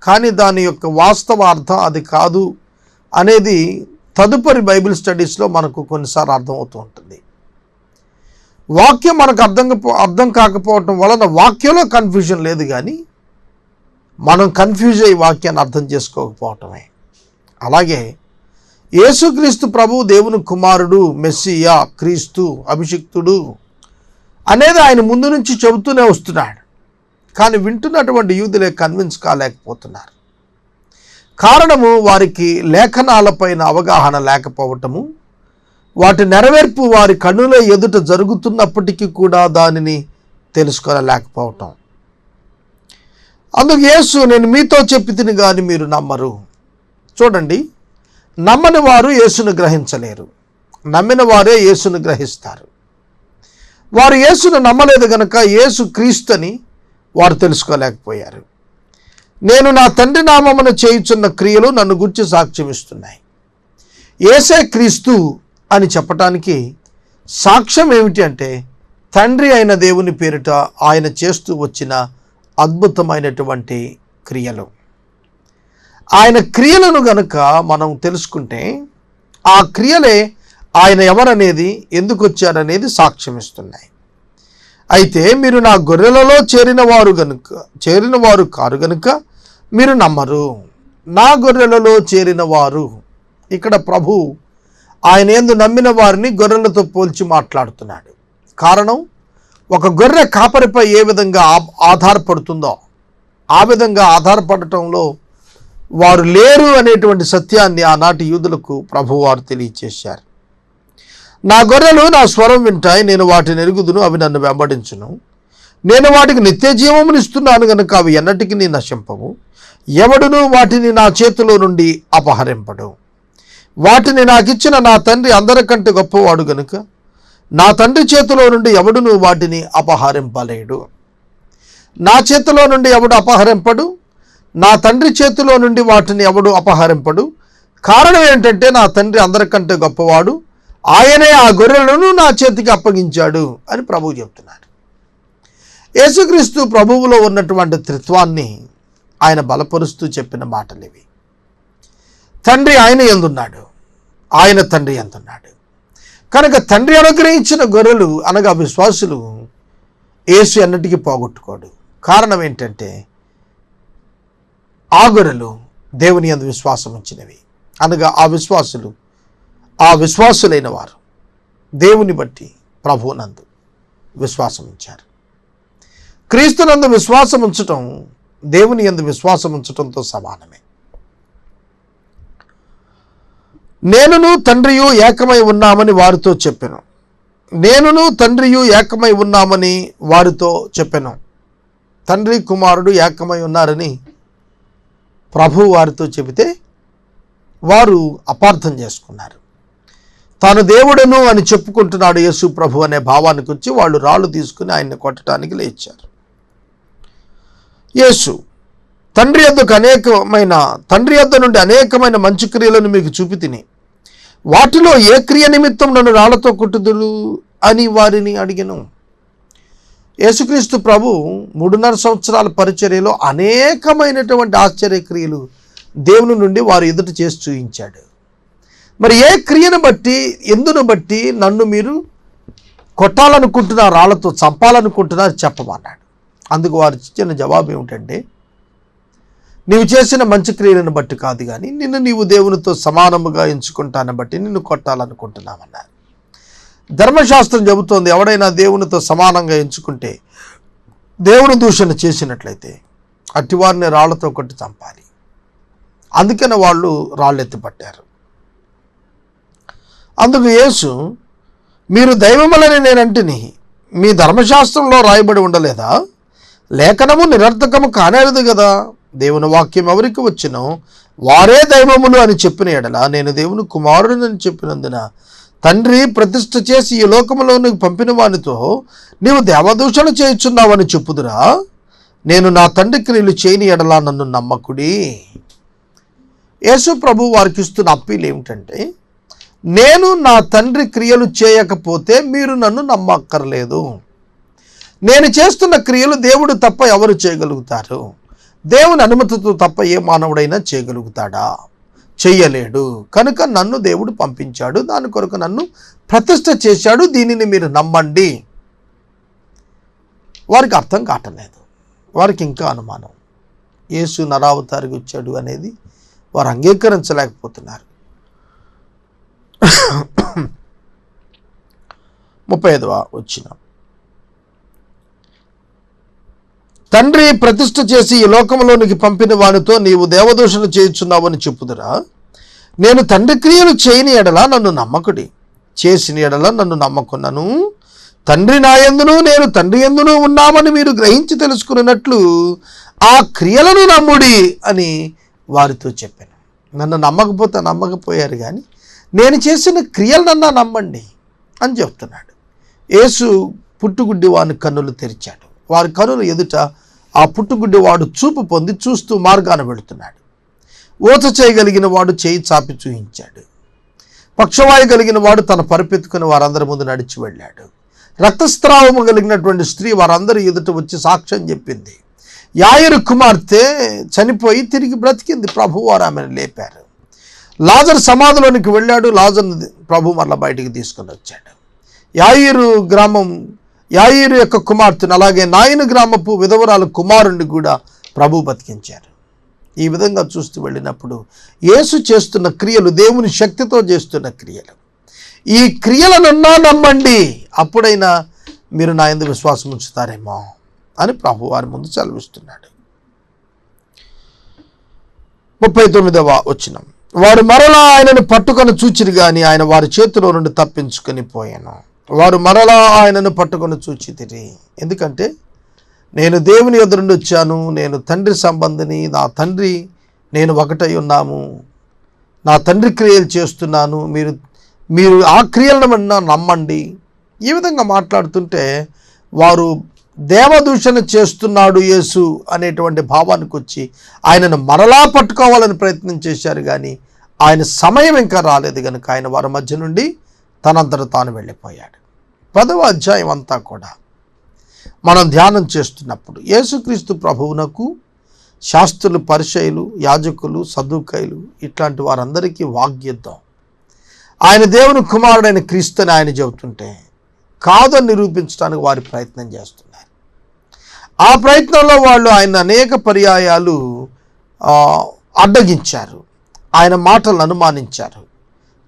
కానీ దాని యొక్క వాస్తవ అర్థం అది కాదు అనేది తదుపరి బైబిల్ స్టడీస్లో మనకు కొన్నిసార్లు అర్థమవుతూ ఉంటుంది. వాక్యం మనకు అర్థం కాకపోవటం వలన వాక్యంలో కన్ఫ్యూజన్ లేదు, కానీ మనం కన్ఫ్యూజ్ అయ్యి వాక్యాన్ని అర్థం చేసుకోకపోవటమే. అలాగే యేసుక్రీస్తు ప్రభువు దేవుని కుమారుడు, మెస్సియా, క్రీస్తు, అభిషిక్తుడు అనేది ఆయన ముందు నుంచి చెబుతూనే వస్తున్నాడు, కానీ వింటున్నటువంటి యూదులే కన్విన్స్ కాలేకపోతున్నారు. కారణము వారికి లేఖనాలపైన అవగాహన లేకపోవటము, వాటి నెరవేర్పు వారి కన్నుల ఎదుట జరుగుతున్నప్పటికీ కూడా దానిని తెలుసుకోలేకపోవటం. అందుకు యేసు, నేను మీతో చెప్పితిని కానీ మీరు నమ్మరు. చూడండి, నమ్మని వారు యేసును గ్రహించలేరు, నమ్మిన వారే యేసును గ్రహిస్తారు. వారు యేసును నమ్మలేదు గనక యేసు క్రీస్తుని వారు తెలుసుకోలేకపోయారు. నేను నా తండ్రి నామమున చేయుచున్న క్రియలు నన్ను గురించి సాక్ష్యం ఇస్తున్నాయి. యేసే క్రీస్తు అని చెప్పటానికి సాక్ష్యం ఏమిటి అంటే, తండ్రి అయిన దేవుని పేరిట ఆయన చేస్తూ వచ్చిన అద్భుతమైనటువంటి క్రియలు. ఆయన క్రియలను గనుక మనం తెలుసుకుంటే ఆ క్రియలే ఆయన ఎవరనేది, ఎందుకు వచ్చారనేది సాక్ష్యం ఇస్తున్నాయి. అయితే మీరు నా గొర్రెలలో చేరిన వారు కారు గనుక మీరు నమ్మరు. నా గొర్రెలలో చేరిన వారు, ఇక్కడ ప్రభు ఆయన యందు నమ్మిన వారిని గొర్రెలతో పోల్చి మాట్లాడుతున్నాడు. కారణం, ఒక గొర్రె కాపరిపై ఏ విధంగా ఆధారపడుతుందో ఆ విధంగా ఆధారపడటంలో వారు లేరు అనేటువంటి సత్యాన్ని ఆనాటి యూదులకు ప్రభువారు తెలియచేశారు. నా గొర్రెలు నా స్వరం వింటాయి, నేను వాటిని ఎరుగుదును, అవి నన్ను వెంబడించును. నేను వాటికి నిత్య జీవమును ఇస్తున్నాను గనుక అవి ఎన్నటికీ నశింపవు. ఎవడును వాటిని నా చేతిలో నుండి అపహరింపడు. వాటిని నాకిచ్చిన నా తండ్రి అందరికంటే గొప్పవాడు గనుక నా తండ్రి చేతిలో నుండి ఎవడును వాటిని అపహరింపలేడు. నా చేతిలో నుండి ఎవడు అపహరింపడు, నా తండ్రి చేతిలో నుండి వాటిని ఎవడు అపహరింపడు. కారణం ఏంటంటే నా తండ్రి అందరికంటే గొప్పవాడు, ఆయనే ఆ గొర్రెలను నా చేతికి అప్పగించాడు అని ప్రభువు చెప్తున్నారు. యేసుక్రీస్తు ప్రభువులో ఉన్నటువంటి త్రిత్వాన్ని ఆయన బలపరుస్తూ చెప్పిన మాటలు ఇవి. తండ్రి ఆయన యందున్నాడు, ఆయన తండ్రి యందున్నాడు. కనుక తండ్రి అనుగ్రహించిన గొర్రెలు అనగా విశ్వాసులు యేసు ఎన్నటికీ పోగొట్టుకోడు. కారణం ఏంటంటే ఆ గొర్రెలు దేవుని యందు విశ్వాసం ఉంచినవి, అనగా ఆ విశ్వాసులైన వారు దేవుని బట్టి ప్రభువునందు విశ్వాసం ఉంచారు. క్రీస్తునందు విశ్వాసం ఉంచటం దేవుని యందు విశ్వాసం ఉంచటంతో సమానమే. నేనును తండ్రియు ఏకమై ఉన్నామని వారితో చెప్పాను. నేనును తండ్రియు ఏకమై ఉన్నామని వారితో చెప్పాను. తండ్రి కుమారుడు ఏకమై ఉన్నారని ప్రభువు వారితో చెబితే వారు అపార్థం చేసుకున్నారు. తాను దేవుడను అని చెప్పుకుంటున్నాడు యేసు ప్రభు అనే భావానికి వచ్చి వాళ్ళు రాళ్ళు తీసుకుని ఆయన్ని కొట్టడానికి లేచారు. యేసు తండ్రి యొద్ద నుండి అనేకమైన మంచి క్రియలను మీకు చూపి తిని వాటిలో ఏ క్రియ నిమిత్తం నన్ను రాళ్లతో కొట్టుదురు అని వారిని అడిగాను. యేసుక్రీస్తు ప్రభు 3.5 సంవత్సరాల పరిచర్యలో అనేకమైనటువంటి ఆశ్చర్యక్రియలు దేవుని నుండి వారు ఎదుట చేసి చూయించాడు. మరి ఏ క్రియను బట్టి, ఎందును బట్టి నన్ను మీరు కొట్టాలనుకుంటున్నారు, రాళ్లతో చంపాలనుకుంటున్నారు చెప్పమన్నాడు. అందుకు వారు ఇచ్చిన జవాబు ఏమిటంటే, నీవు చేసిన మంచి క్రియలను బట్టి కాదు, కానీ నిన్ను నీవు దేవునితో సమానముగా ఎంచుకుంటాను బట్టి నిన్ను కొట్టాలనుకుంటున్నామన్నారు. ధర్మశాస్త్రం చెబుతోంది, ఎవడైనా దేవునితో సమానంగా ఎంచుకుంటే, దేవుని దూషణ చేసినట్లయితే అట్టివారిని రాళ్లతో కొట్టి చంపాలి. అందుకని వాళ్ళు రాళ్ళెత్తి పట్టారు. అందుకు యేసు, మీరు దైవములని నేనంటిని మీ ధర్మశాస్త్రంలో రాయబడి ఉండలేదా? లేఖనము నిరర్థకము కానేరదు కదా. దేవుని వాక్యం ఎవరికి వచ్చినో వారే దైవములు అని చెప్పిన ఎడల నేను దేవుని కుమారుడిని చెప్పినందున తండ్రి ప్రతిష్ఠ చేసి ఈ లోకములో నీకు పంపిన వానితో నీవు దేవదూషణ చేయుచున్నావని చెప్పుదురా? నేను నా తండ్రి క్రియలు చేయని ఎడల నన్ను నమ్మకుడి. యేసు ప్రభు వారికి ఇస్తున్న అప్పీల్ ఏమిటంటే, నేను నా తండ్రి క్రియలు చేయకపోతే మీరు నన్ను నమ్మక్కర్లేదు. నేను చేస్తున్న క్రియలు దేవుడు తప్ప ఎవరు చేయగలుగుతారు? దేవుని అనుమతితో తప్ప ఏ మానవుడైనా చేయగలుగుతాడా? చెయ్యలేడు. కనుక నన్ను దేవుడు పంపించాడు, దాని కొరకు నన్ను ప్రతిష్ఠ చేశాడు, దీనిని మీరు నమ్మండి. వారికి అర్థం కావట్లేదు, వారికి ఇంకా అనుమానం. యేసు నరావతారికి వచ్చాడు అనేది వారు అంగీకరించలేకపోతున్నారు. 35వ వచనం, తండ్రి ప్రతిష్ఠ చేసి ఈ లోకంలోనికి పంపిన వానితో నీవు దేవదూషణ చేయుచున్నావని చెప్పుదురా? నేను తండ్రి క్రియలు చేయని ఎడల నన్ను నమ్మకుడి, చేసిన ఎడల నన్ను నమ్మకున్నాను. తండ్రి నా యందును నేను తండ్రి యందును ఉన్నామని మీరు గ్రహించి తెలుసుకున్నట్లు ఆ క్రియలను నమ్ముడి అని వారితో చెప్పాను. నన్ను నమ్మకపోయారు, కానీ నేను చేసిన క్రియలనన్నా నమ్మండి అని చెప్తున్నాడు. యేసు పుట్టుగుడ్డి వాని కన్నులు తెరిచాడు. వారి కన్నుల ఎదుట ఆ పుట్టుగుడ్డి వాడు చూపు పొంది చూస్తూ మార్గాన వెళుతున్నాడు. ఊత చేయగలిగిన వాడు చేయి చాపి చూయించాడు. పక్షవాయు కలిగిన వాడు తన పరిపెత్తుకుని వారందరి ముందు నడిచి వెళ్ళాడు. రక్తస్రావము కలిగినటువంటి స్త్రీ వారందరి ఎదుట వచ్చి సాక్ష్యం చెప్పింది. యాయిరు కుమార్తె చనిపోయి తిరిగి బ్రతికింది. ప్రభు వారు ఆమెను లేపారు. లాజరు సమాధిలోనికి వెళ్ళాడు. లాజరును ప్రభు మరలా బయటికి తీసుకొని వచ్చాడు. యాయిరు యొక్క కుమార్తెను, అలాగే నాయను గ్రామపు విధవరాలు కుమారుణ్ణి కూడా ప్రభు బతికించారు. ఈ విధంగా చూస్తూ వెళ్ళినప్పుడు యేసు చేస్తున్న క్రియలు దేవుని శక్తితో చేస్తున్న క్రియలు. ఈ క్రియలనన్నా నమ్మండి, అప్పుడైనా మీరు నా యందు విశ్వాసం ఉంచుతారేమో అని ప్రభు వారి ముందు సెలవిస్తున్నాడు. 39వ వచనం, వారు మరలా ఆయనను పట్టుకొని చూచిరి గాని ఆయన వారి చేతిలో నుండి తప్పించుకొని పోయాను. వారు మరలా ఆయనను పట్టుకొని చూచితిరి. ఎందుకంటే నేను దేవుని యొద్ద నుండి వచ్చాను, నేను తండ్రి సంబంధిని, నా తండ్రి నేను ఒకటై ఉన్నాము, నా తండ్రి క్రియలు చేస్తున్నాను, మీరు ఆ క్రియలను నమ్మండి. ఈ విధంగా మాట్లాడుతుంటే వారు దేవదూషణ చేస్తున్నాడు యేసు అనేటువంటి భావానికి వచ్చి ఆయనను మరలా పట్టుకోవాలని ప్రయత్నం చేశారు, కానీ ఆయన సమయం ఇంకా రాలేదు కనుక ఆయన వారి మధ్య నుండి తనంతట తాను వెళ్ళిపోయాడు. 10వ అధ్యాయం అంతా కూడా మనం ధ్యానం చేస్తున్నప్పుడు యేసుక్రీస్తు ప్రభువునకు శాస్త్రులు, పరిసయ్యులు, యాజకులు, సదుకాయులు ఇట్లాంటి వారందరికీ వాగ్యుద్ధం. ఆయన దేవుని కుమారుడైన క్రీస్తు అని ఆయన చెబుతుంటే కాదని నిరూపించడానికి వారి ప్రయత్నం చేస్తున్నారు. ఆ ప్రయత్నంలో వాళ్ళు ఆయన అనేక పర్యాయాలు అడ్డగించారు, ఆయన మాటలను అనుమానించారు,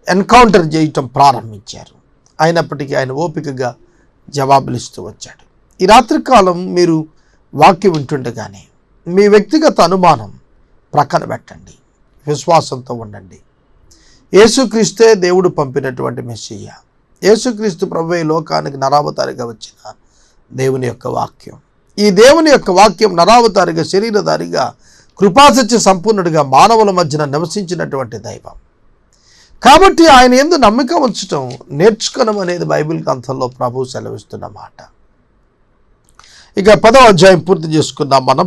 ఎన్కౌంటర్ చేయటం ప్రారంభించారు. అయినప్పటికీ ఆయన ఓపికగా జవాబులు ఇస్తూ వచ్చాడు. ఈ రాత్రికాలం మీరు వాక్యం వింటుండగానే మీ వ్యక్తిగత అనుమానం ప్రక్కన పెట్టండి, విశ్వాసంతో ఉండండి. యేసుక్రీస్తే దేవుడు పంపినటువంటి మెస్సియా, యేసుక్రీస్తు ప్రభువే లోకానికి నరావతారిగా వచ్చిన దేవుని యొక్క వాక్యం. ఈ దేవుని యొక్క వాక్యం నరావతారిగా, శరీరధారిగా, కృపాసత్య సంపూర్ణుడిగా మానవుల మధ్యన నివసించినటువంటి దైవం. కాబట్టి ఆయన యందు నమ్మిక ఉంచటం నేర్చుకోవడం అనేది బైబిల్ గ్రంథంలో ప్రభువు సెలవిస్తున్న మాట. ఇక 10వ అధ్యాయం పూర్తి చేసుకుందాం మనం.